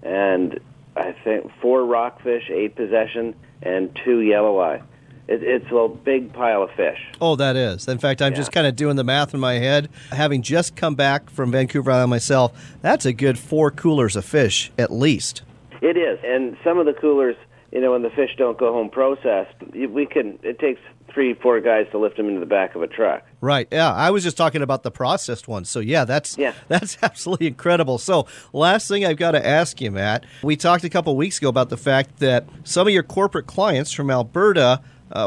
And I think 4 rockfish, 8 possession, and 2 yelloweye. It's a big pile of fish. Oh, that is. In fact, I'm just kind of doing the math in my head. Having just come back from Vancouver Island myself, that's a good 4 coolers of fish, at least. It is. And some of the coolers, when the fish don't go home processed, it takes 3-4 guys to lift them into the back of a truck. Right. Yeah, I was just talking about the processed ones. So, that's absolutely incredible. So, last thing I've got to ask you, Matt, we talked a couple weeks ago about the fact that some of your corporate clients from Alberta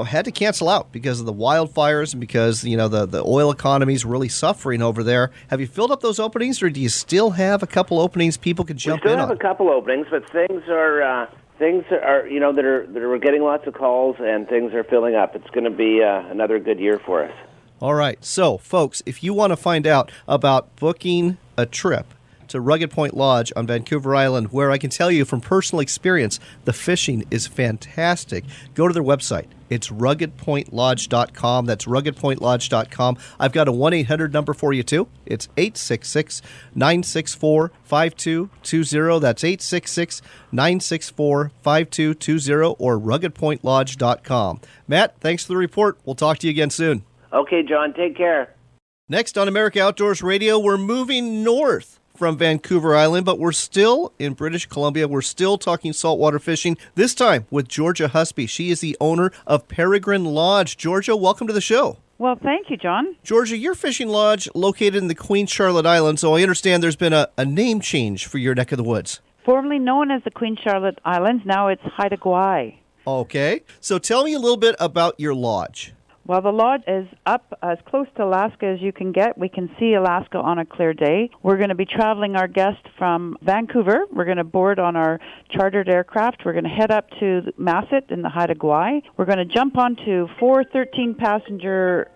had to cancel out because of the wildfires and because, the oil economy is really suffering over there. Have you filled up those openings, or do you still have a couple openings people can jump in on? We still have a couple openings, but things are we're getting lots of calls and things are filling up. It's going to be another good year for us. All right. So, folks, if you want to find out about booking a trip to Rugged Point Lodge on Vancouver Island, where I can tell you from personal experience, the fishing is fantastic, go to their website. It's ruggedpointlodge.com. That's ruggedpointlodge.com. I've got a 1-800 number for you, too. It's 866-964-5220. That's 866-964-5220 or ruggedpointlodge.com. Matt, thanks for the report. We'll talk to you again soon. Okay, John. Take care. Next on America Outdoors Radio, we're moving north from Vancouver Island, but we're still in British Columbia. We're still talking saltwater fishing, this time with Georgia Husby. She is the owner of Peregrine Lodge. Georgia, welcome to the show. Well, thank you, John. Georgia, your fishing lodge located in the Queen Charlotte Islands, so I understand there's been a name change for your neck of the woods. Formerly known as the Queen Charlotte Islands, now it's Haida Gwaii. Okay, so tell me a little bit about your lodge. Well, the lodge is up as close to Alaska as you can get. We can see Alaska on a clear day. We're going to be traveling our guest from Vancouver. We're going to board on our chartered aircraft. We're going to head up to Masset in the Haida Gwaii. We're going to jump onto 4 13-passenger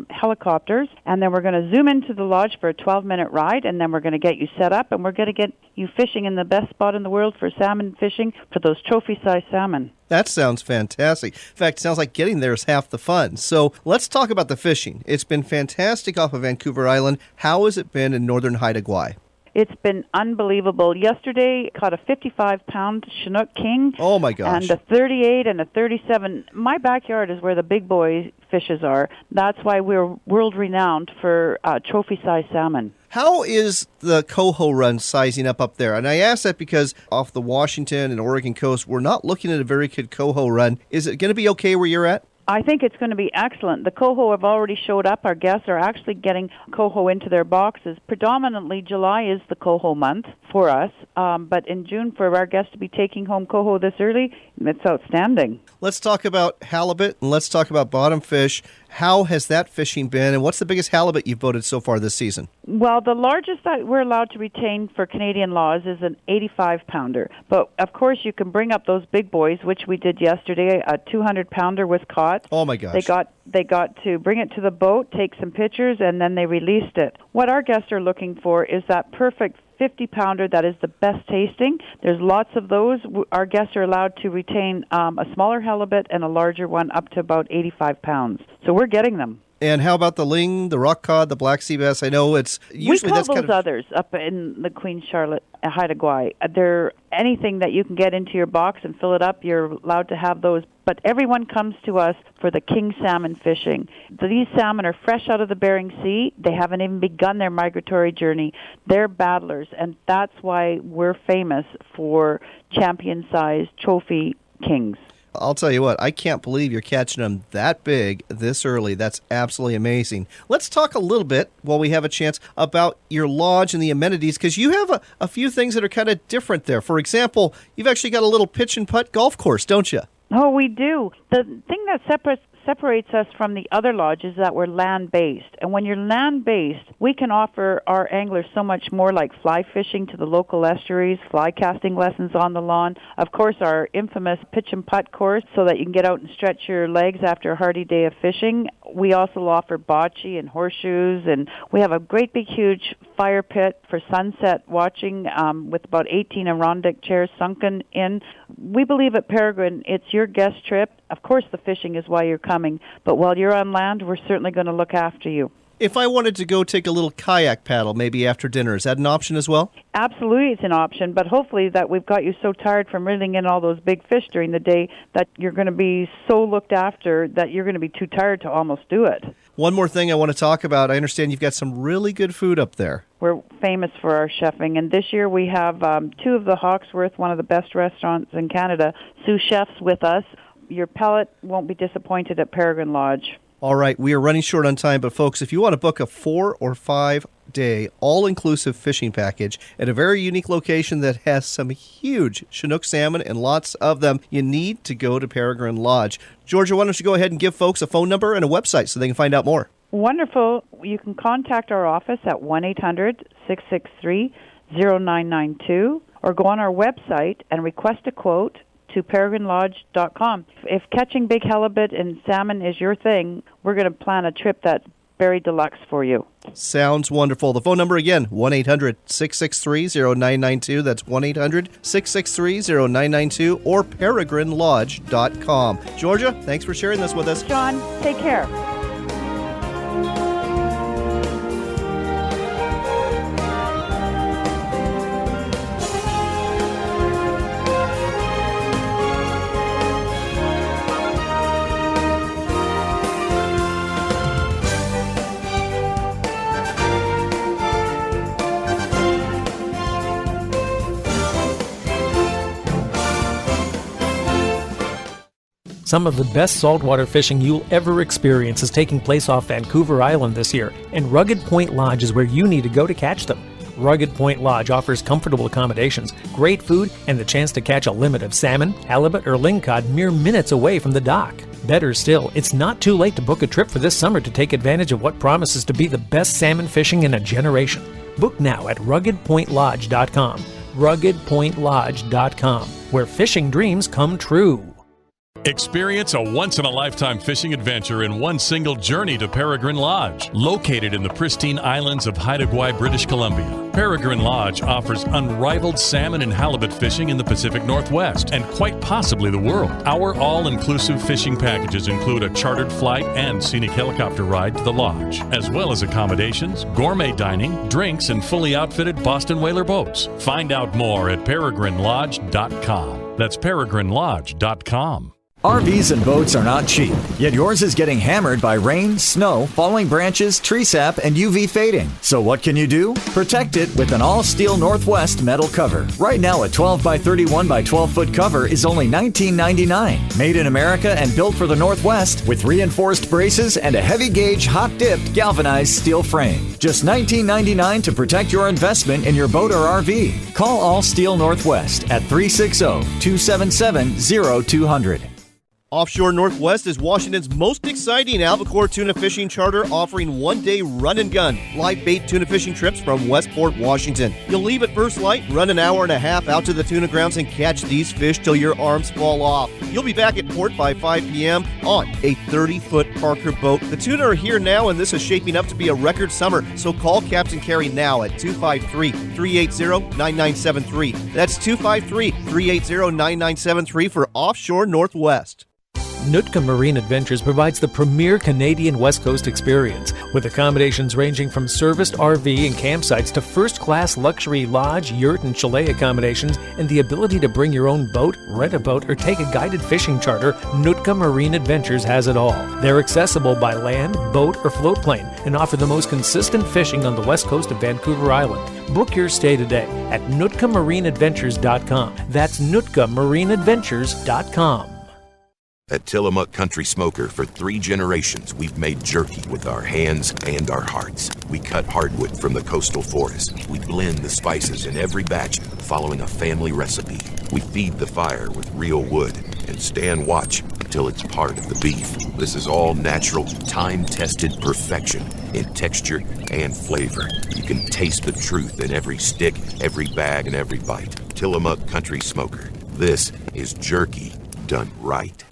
helicopters, and then we're going to zoom into the lodge for a 12-minute ride, and then we're going to get you set up, and we're going to get you fishing in the best spot in the world for salmon fishing, for those trophy-sized salmon. That sounds fantastic. In fact, it sounds like getting there is half the fun. So let's talk about the fishing. It's been fantastic off of Vancouver Island. How has it been in northern Haida Gwaii? It's been unbelievable. Yesterday, caught a 55-pound Chinook king. Oh, my gosh. And a 38 and a 37. My backyard is where the big boy fishes are. That's why we're world-renowned for trophy-sized salmon. How is the coho run sizing up there? And I ask that because off the Washington and Oregon coast, we're not looking at a very good coho run. Is it going to be okay where you're at? I think it's going to be excellent. The coho have already showed up. Our guests are actually getting coho into their boxes. Predominantly, July is the coho month for us, but in June, for our guests to be taking home coho this early, it's outstanding. Let's talk about halibut, and let's talk about bottom fish. How has that fishing been, and what's the biggest halibut you've boated so far this season? Well, the largest that we're allowed to retain for Canadian laws is an 85-pounder. But, of course, you can bring up those big boys, which we did yesterday. A 200-pounder was caught. Oh, my gosh. They got to bring it to the boat, take some pictures, and then they released it. What our guests are looking for is that perfect 50-pounder that is the best tasting. There's lots of those. Our guests are allowed to retain a smaller halibut and a larger one up to about 85 pounds. So we're getting them. And how about the ling, the rock cod, the black sea bass? I know it's usually we call those others up in the Queen Charlotte, Haida Gwaii. They're anything that you can get into your box and fill it up. You're allowed to have those. But everyone comes to us for the king salmon fishing. These salmon are fresh out of the Bering Sea. They haven't even begun their migratory journey. They're battlers, and that's why we're famous for champion-sized trophy kings. I'll tell you what, I can't believe you're catching them that big this early. That's absolutely amazing. Let's talk a little bit, while we have a chance, about your lodge and the amenities, because you have a few things that are kind of different there. For example, you've actually got a little pitch and putt golf course, don't you? Oh, we do. The thing that separates us from the other lodges is that we're land-based. And when you're land-based, we can offer our anglers so much more, like fly fishing to the local estuaries, fly casting lessons on the lawn, of course our infamous pitch and putt course so that you can get out and stretch your legs after a hearty day of fishing. We also offer bocce and horseshoes, and we have a great big huge fire pit for sunset watching with about 18 Arondick chairs sunken in. We believe at Peregrine it's your guest trip. Of course the fishing is why you're coming, but while you're on land, we're certainly going to look after you. If I wanted to go take a little kayak paddle maybe after dinner, is that an option as well? Absolutely, it's an option, but hopefully that we've got you so tired from reeling in all those big fish during the day that you're going to be so looked after that you're going to be too tired to almost do it. One more thing I want to talk about. I understand you've got some really good food up there. We're famous for our chefing, and this year we have two of the Hawksworth, one of the best restaurants in Canada, sous chefs with us. Your palate won't be disappointed at Peregrine Lodge. All right, we are running short on time, but folks, if you want to book a 4 or 5 day all-inclusive fishing package at a very unique location that has some huge Chinook salmon and lots of them, you need to go to Peregrine Lodge. Georgia, why don't you go ahead and give folks a phone number and a website so they can find out more? Wonderful. You can contact our office at 1-800-663-0992 or go on our website and request a quote to peregrinelodge.com. If catching big halibut and salmon is your thing, we're going to plan a trip that's very deluxe for you. Sounds wonderful. The phone number again, 1-800-663-0992. That's 1-800-663-0992 or peregrinelodge.com. Georgia, thanks for sharing this with us. John, take care. Some of the best saltwater fishing you'll ever experience is taking place off Vancouver Island this year, and Rugged Point Lodge is where you need to go to catch them. Rugged Point Lodge offers comfortable accommodations, great food, and the chance to catch a limit of salmon, halibut, or lingcod mere minutes away from the dock. Better still, it's not too late to book a trip for this summer to take advantage of what promises to be the best salmon fishing in a generation. Book now at ruggedpointlodge.com. ruggedpointlodge.com, where fishing dreams come true. Experience a once-in-a-lifetime fishing adventure in one single journey to Peregrine Lodge. Located in the pristine islands of Haida Gwaii, British Columbia, Peregrine Lodge offers unrivaled salmon and halibut fishing in the Pacific Northwest and quite possibly the world. Our all-inclusive fishing packages include a chartered flight and scenic helicopter ride to the lodge, as well as accommodations, gourmet dining, drinks, and fully outfitted Boston Whaler boats. Find out more at peregrinelodge.com. That's peregrinelodge.com. RVs and boats are not cheap, yet yours is getting hammered by rain, snow, falling branches, tree sap, and UV fading. So what can you do? Protect it with an all-steel Northwest metal cover. Right now, a 12 by 31 by 12 foot cover is only $19.99. Made in America and built for the Northwest with reinforced braces and a heavy gauge, hot dipped galvanized steel frame. Just $19.99 to protect your investment in your boat or RV. Call All Steel Northwest at 360-277-0200. Offshore Northwest is Washington's most exciting albacore tuna fishing charter, offering one-day run and gun live bait tuna fishing trips from Westport, Washington. You'll leave at first light, run an hour and a half out to the tuna grounds, and catch these fish till your arms fall off. You'll be back at port by 5 p.m. on a 30-foot Parker boat. The tuna are here now, and this is shaping up to be a record summer, so call Captain Carey now at 253-380-9973. That's 253-380-9973 for Offshore Northwest. Nootka Marine Adventures provides the premier Canadian West Coast experience, with accommodations ranging from serviced RV and campsites to first-class luxury lodge, yurt, and chalet accommodations, and the ability to bring your own boat, rent a boat, or take a guided fishing charter. Nootka Marine Adventures has it all. They're accessible by land, boat, or float plane, and offer the most consistent fishing on the west coast of Vancouver Island. Book your stay today at NootkaMarineAdventures.com. That's NootkaMarineAdventures.com. At Tillamook Country Smoker, for 3 generations, we've made jerky with our hands and our hearts. We cut hardwood from the coastal forest. We blend the spices in every batch, following a family recipe. We feed the fire with real wood, and stand watch until it's part of the beef. This is all natural, time-tested perfection in texture and flavor. You can taste the truth in every stick, every bag, and every bite. Tillamook Country Smoker. This is jerky done right.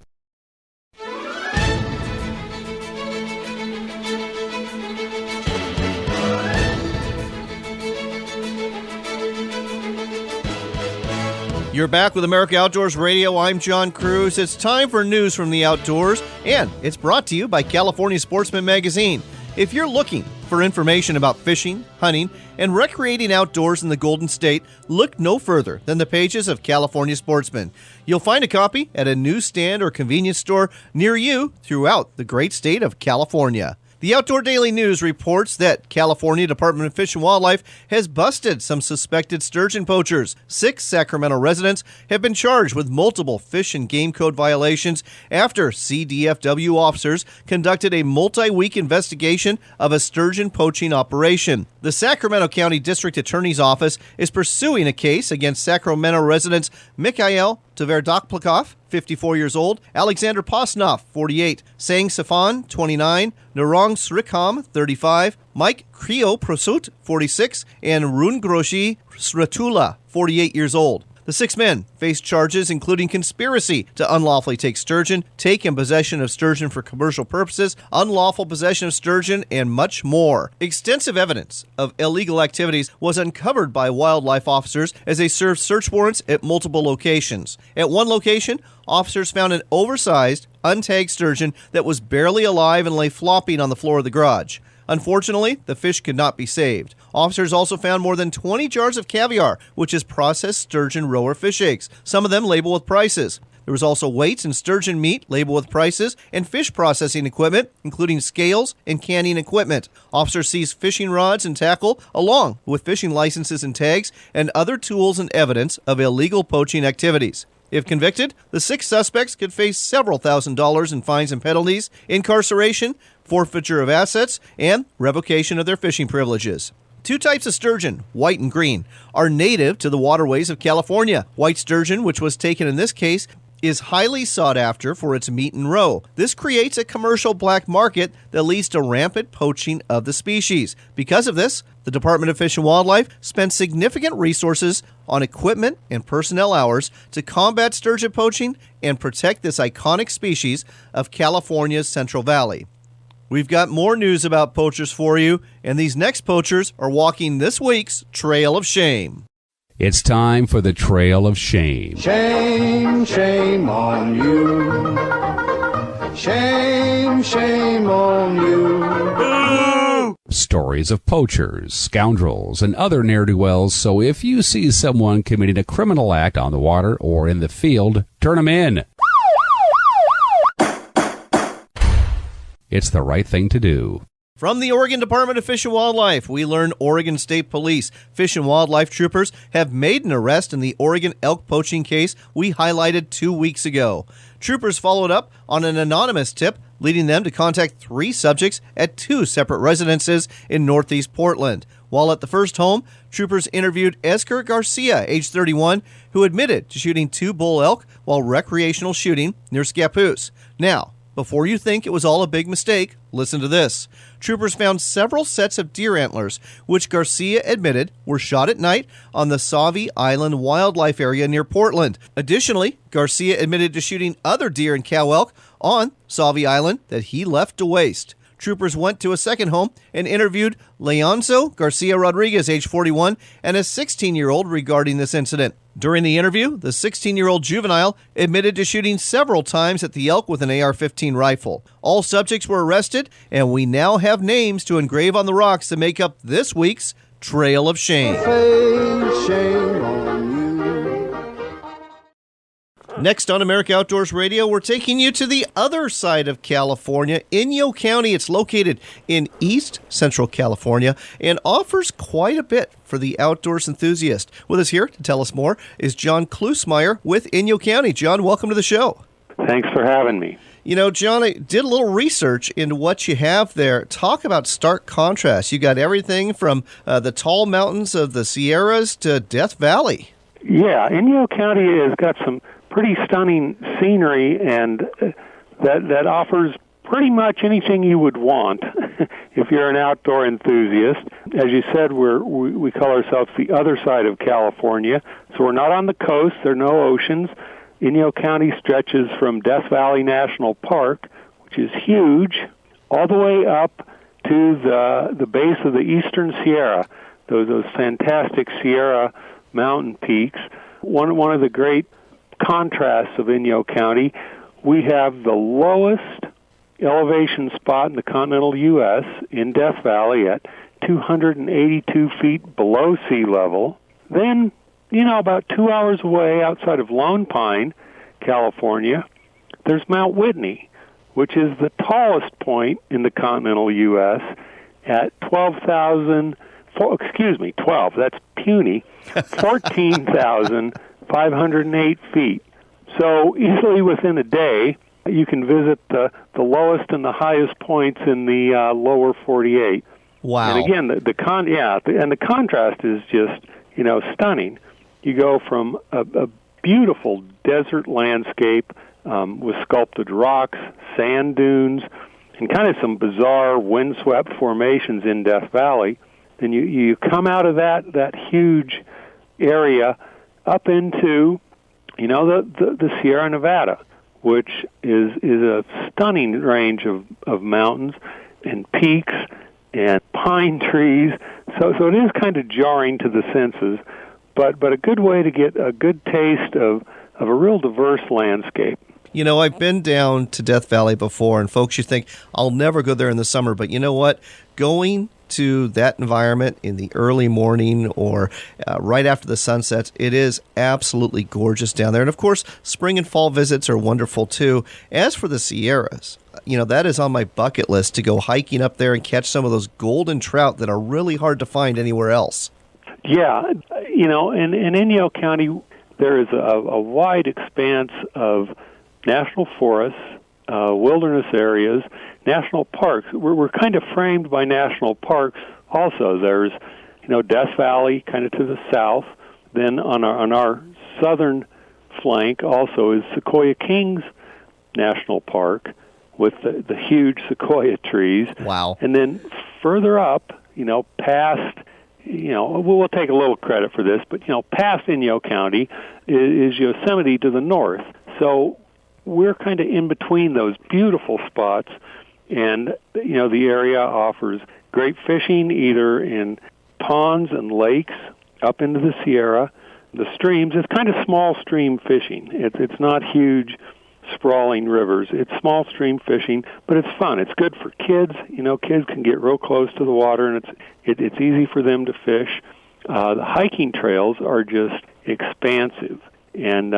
You're back with America Outdoors Radio. I'm John Cruz. It's time for news from the outdoors, and it's brought to you by California Sportsman Magazine. If you're looking for information about fishing, hunting, and recreating outdoors in the Golden State, look no further than the pages of California Sportsman. You'll find a copy at a newsstand or convenience store near you throughout the great state of California. The Outdoor Daily News reports that California Department of Fish and Wildlife has busted some suspected sturgeon poachers. 6 Sacramento residents have been charged with multiple Fish and Game Code violations after CDFW officers conducted a multi-week investigation of a sturgeon poaching operation. The Sacramento County District Attorney's Office is pursuing a case against Sacramento residents Mikhail Tverdokplakov, 54 years old, Alexander Posnoff, 48, Sang Safan, 29, Narong Srikham, 35, Mike Krio Prosut, 46, and Rungroshi Sratula, 48 years old. The 6 men face charges including conspiracy to unlawfully take sturgeon, take in possession of sturgeon for commercial purposes, unlawful possession of sturgeon, and much more. Extensive evidence of illegal activities was uncovered by wildlife officers as they served search warrants at multiple locations. At one location, officers found an oversized, untagged sturgeon that was barely alive and lay flopping on the floor of the garage. Unfortunately, the fish could not be saved. Officers also found more than 20 jars of caviar, which is processed sturgeon roe or fish eggs, some of them labeled with prices. There was also weights and sturgeon meat labeled with prices and fish processing equipment, including scales and canning equipment. Officers seized fishing rods and tackle, along with fishing licenses and tags, and other tools and evidence of illegal poaching activities. If convicted, the 6 suspects could face several $1,000s in fines and penalties, incarceration, forfeiture of assets, and revocation of their fishing privileges. 2 types of sturgeon, white and green, are native to the waterways of California. White sturgeon, which was taken in this case, is highly sought after for its meat and roe. This creates a commercial black market that leads to rampant poaching of the species. Because of this, the Department of Fish and Wildlife spent significant resources on equipment and personnel hours to combat sturgeon poaching and protect this iconic species of California's Central Valley. We've got more news about poachers for you, and these next poachers are walking this week's Trail of Shame. It's time for the Trail of Shame. Shame, shame on you. Shame, shame on you. Stories of poachers, scoundrels, and other ne'er-do-wells, so if you see someone committing a criminal act on the water or in the field, turn them in. It's the right thing to do. From the Oregon Department of Fish and Wildlife, we learn Oregon State Police Fish and Wildlife troopers have made an arrest in the Oregon elk poaching case we highlighted 2 weeks ago. Troopers followed up on an anonymous tip, leading them to contact 3 subjects at 2 separate residences in northeast Portland. While at the first home, troopers interviewed Esker Garcia, age 31, who admitted to shooting 2 bull elk while recreational shooting near Scappoose. Now, before you think it was all a big mistake, listen to this. Troopers found several sets of deer antlers, which Garcia admitted were shot at night on the Sauvie Island wildlife area near Portland. Additionally, Garcia admitted to shooting other deer and cow elk on Sauvie Island that he left to waste. Troopers went to a second home and interviewed Leonzo Garcia Rodriguez, age 41, and a 16-year-old regarding this incident. During the interview, the 16-year-old juvenile admitted to shooting several times at the elk with an AR-15 rifle. All subjects were arrested, and we now have names to engrave on the rocks to make up this week's Trail of Shame. Shame on you. Next on America Outdoors Radio, we're taking you to the other side of California. Inyo County, it's located in East Central California and offers quite a bit for the outdoors enthusiast. With us here to tell us more is John Klusmeyer with Inyo County. John, welcome to the show. Thanks for having me. You know, John, I did a little research into what you have there. Talk about stark contrast. You got everything from the tall mountains of the Sierras to Death Valley. Yeah, Inyo County has got some pretty stunning scenery, and that offers pretty much anything you would want if you're an outdoor enthusiast. As you said, we call ourselves the other side of California, so we're not on the coast. There are no oceans. Inyo County stretches from Death Valley National Park, which is huge, all the way up to the base of the Eastern Sierra, those fantastic Sierra mountain peaks. One of the great contrasts of Inyo County, we have the lowest elevation spot in the continental U.S. in Death Valley at 282 feet below sea level. Then, about 2 hours away outside of Lone Pine, California, there's Mount Whitney, which is the tallest point in the continental U.S. at 12, that's puny, 14,508 feet. So easily within a day, you can visit the lowest and the highest points in the lower 48. Wow! And again, the contrast is just stunning. You go from a beautiful desert landscape with sculpted rocks, sand dunes, and kind of some bizarre windswept formations in Death Valley. Then you come out of that huge area up into the Sierra Nevada, which is a stunning range of mountains and peaks and pine trees. So it is kind of jarring to the senses, but a good way to get a good taste of a real diverse landscape. I've been down to Death Valley before, and folks, you think, I'll never go there in the summer, but you know what? Going to that environment in the early morning or right after the sun sets, it is absolutely gorgeous down there. And of course, spring and fall visits are wonderful too. As for the Sierras, that is on my bucket list to go hiking up there and catch some of those golden trout that are really hard to find anywhere else. Yeah, in Inyo County, there is a wide expanse of national forests, wilderness areas, national parks. We're kind of framed by national parks also. There's, Death Valley kind of to the south. Then on our southern flank also is Sequoia Kings National Park with the huge sequoia trees. Wow. And then further up, past, we'll take a little credit for this, but, past Inyo County is Yosemite to the north. So we're kind of in between those beautiful spots, and the area offers great fishing either in ponds and lakes up into the Sierra, the streams. It's kind of small stream fishing. It's not huge sprawling rivers. It's small stream fishing, but it's fun. It's good for kids. Kids can get real close to the water, and it's easy for them to fish. The hiking trails are just expansive, and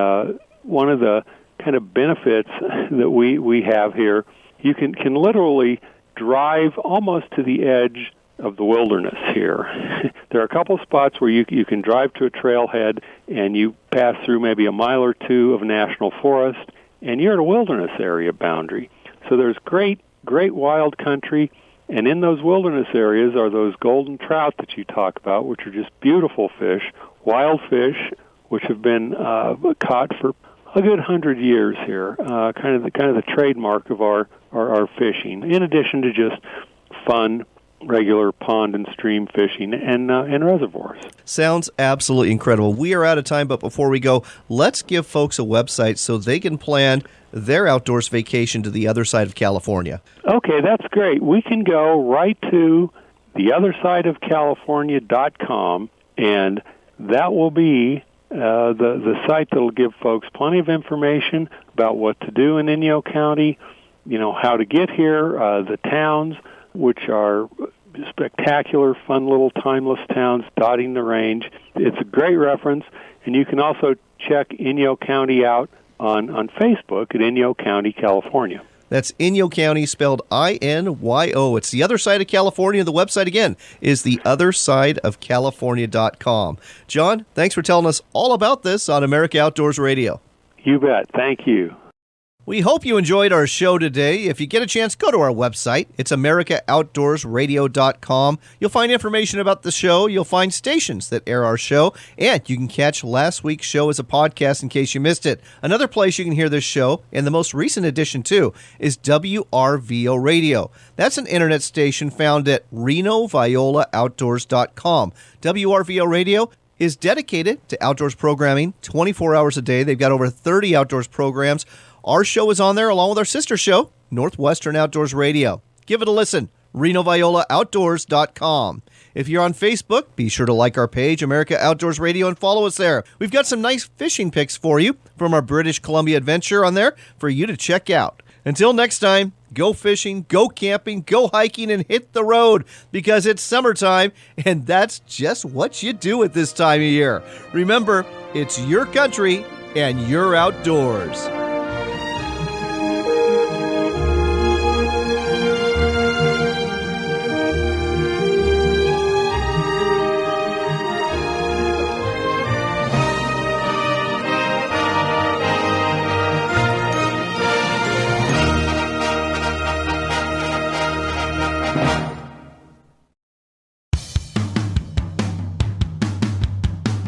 one of the kind of benefits that we have here, you can literally drive almost to the edge of the wilderness here. There are a couple spots where you can drive to a trailhead and you pass through maybe a mile or two of national forest, and you're at a wilderness area boundary. So there's great wild country, and in those wilderness areas are those golden trout that you talk about, which are just beautiful fish, wild fish, which have been caught for a good 100 years here, kind of the trademark of our fishing, in addition to just fun, regular pond and stream fishing and reservoirs. Sounds absolutely incredible. We are out of time, but before we go, let's give folks a website so they can plan their outdoors vacation to the other side of California. Okay, that's great. We can go right to theothersideofcalifornia.com, and that will be the site that will give folks plenty of information about what to do in Inyo County, how to get here, the towns, which are spectacular, fun little timeless towns dotting the range. It's a great reference, and you can also check Inyo County out on Facebook at Inyo County, California. That's Inyo County, spelled I-N-Y-O. It's the other side of California. The website, again, is theothersideofcalifornia.com. John, thanks for telling us all about this on America Outdoors Radio. You bet. Thank you. We hope you enjoyed our show today. If you get a chance, go to our website. It's AmericaOutdoorsRadio.com. You'll find information about the show. You'll find stations that air our show. And you can catch last week's show as a podcast in case you missed it. Another place you can hear this show, and the most recent edition too, is WRVO Radio. That's an internet station found at RenoViolaOutdoors.com. WRVO Radio is dedicated to outdoors programming 24 hours a day. They've got over 30 outdoors programs. Our show is on there along with our sister show, Northwestern Outdoors Radio. Give it a listen, RenoViolaOutdoors.com. If you're on Facebook, be sure to like our page, America Outdoors Radio, and follow us there. We've got some nice fishing pics for you from our British Columbia adventure on there for you to check out. Until next time, go fishing, go camping, go hiking, and hit the road because it's summertime, and that's just what you do at this time of year. Remember, it's your country and your outdoors.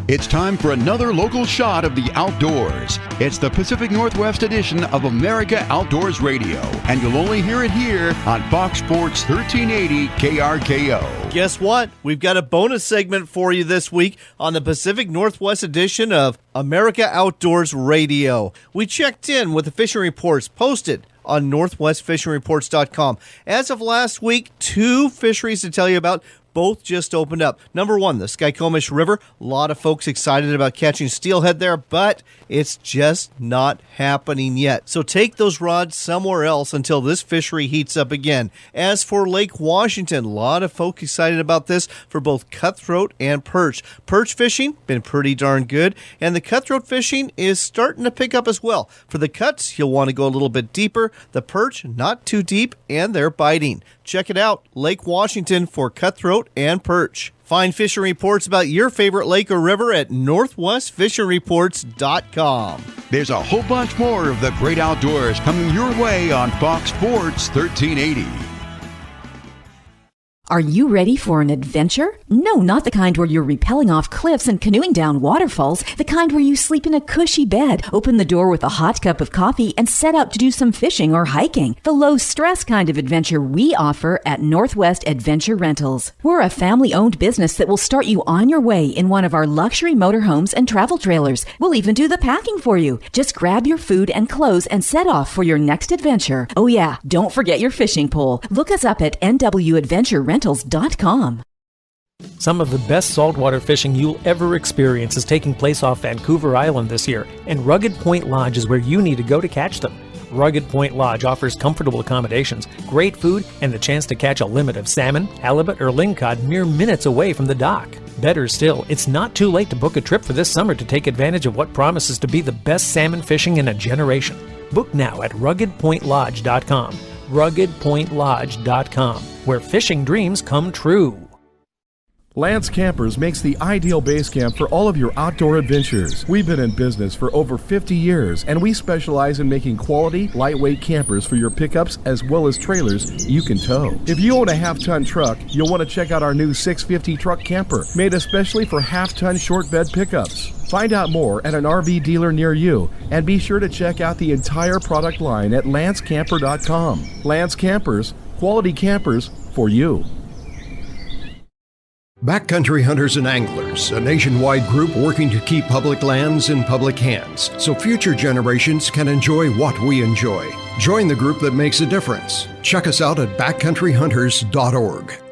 It's time for another local shot of the outdoors. It's the Pacific Northwest edition of America Outdoors Radio, and you'll only hear it here on Fox Sports 1380 KRKO. Guess what? We've got a bonus segment for you this week on the Pacific Northwest edition of America Outdoors Radio. We checked in with the fishing reports posted on NorthwestFishingReports.com. As of last week, 2 fisheries to tell you about. Both just opened up. Number 1, the Skykomish River. A lot of folks excited about catching steelhead there, but it's just not happening yet. So take those rods somewhere else until this fishery heats up again. As for Lake Washington, a lot of folks excited about this for both cutthroat and perch. Perch fishing, been pretty darn good, and the cutthroat fishing is starting to pick up as well. For the cuts, you'll want to go a little bit deeper. The perch, not too deep, and they're biting. Check it out, Lake Washington for cutthroat and perch. Find fishing reports about your favorite lake or river at NorthwestFishingReports.com. There's a whole bunch more of the great outdoors coming your way on Fox Sports 1380. Are you ready for an adventure? No, not the kind where you're rappelling off cliffs and canoeing down waterfalls. The kind where you sleep in a cushy bed, open the door with a hot cup of coffee, and set up to do some fishing or hiking. The low-stress kind of adventure we offer at Northwest Adventure Rentals. We're a family-owned business that will start you on your way in one of our luxury motorhomes and travel trailers. We'll even do the packing for you. Just grab your food and clothes and set off for your next adventure. Oh yeah, don't forget your fishing pole. Look us up at NWAdventureRentals.com. Some of the best saltwater fishing you'll ever experience is taking place off Vancouver Island this year, and Rugged Point Lodge is where you need to go to catch them. Rugged Point Lodge offers comfortable accommodations, great food, and the chance to catch a limit of salmon, halibut, or lingcod mere minutes away from the dock. Better still, it's not too late to book a trip for this summer to take advantage of what promises to be the best salmon fishing in a generation. Book now at RuggedPointLodge.com. RuggedPointLodge.com, where fishing dreams come true. Lance Campers makes the ideal base camp for all of your outdoor adventures. We've been in business for over 50 years, and we specialize in making quality, lightweight campers for your pickups as well as trailers you can tow. If you own a half-ton truck, you'll want to check out our new 650 truck camper, made especially for half-ton short bed pickups. Find out more at an RV dealer near you, and be sure to check out the entire product line at lancecamper.com. Lance Campers, quality campers for you. Backcountry Hunters and Anglers, a nationwide group working to keep public lands in public hands so future generations can enjoy what we enjoy. Join the group that makes a difference. Check us out at backcountryhunters.org.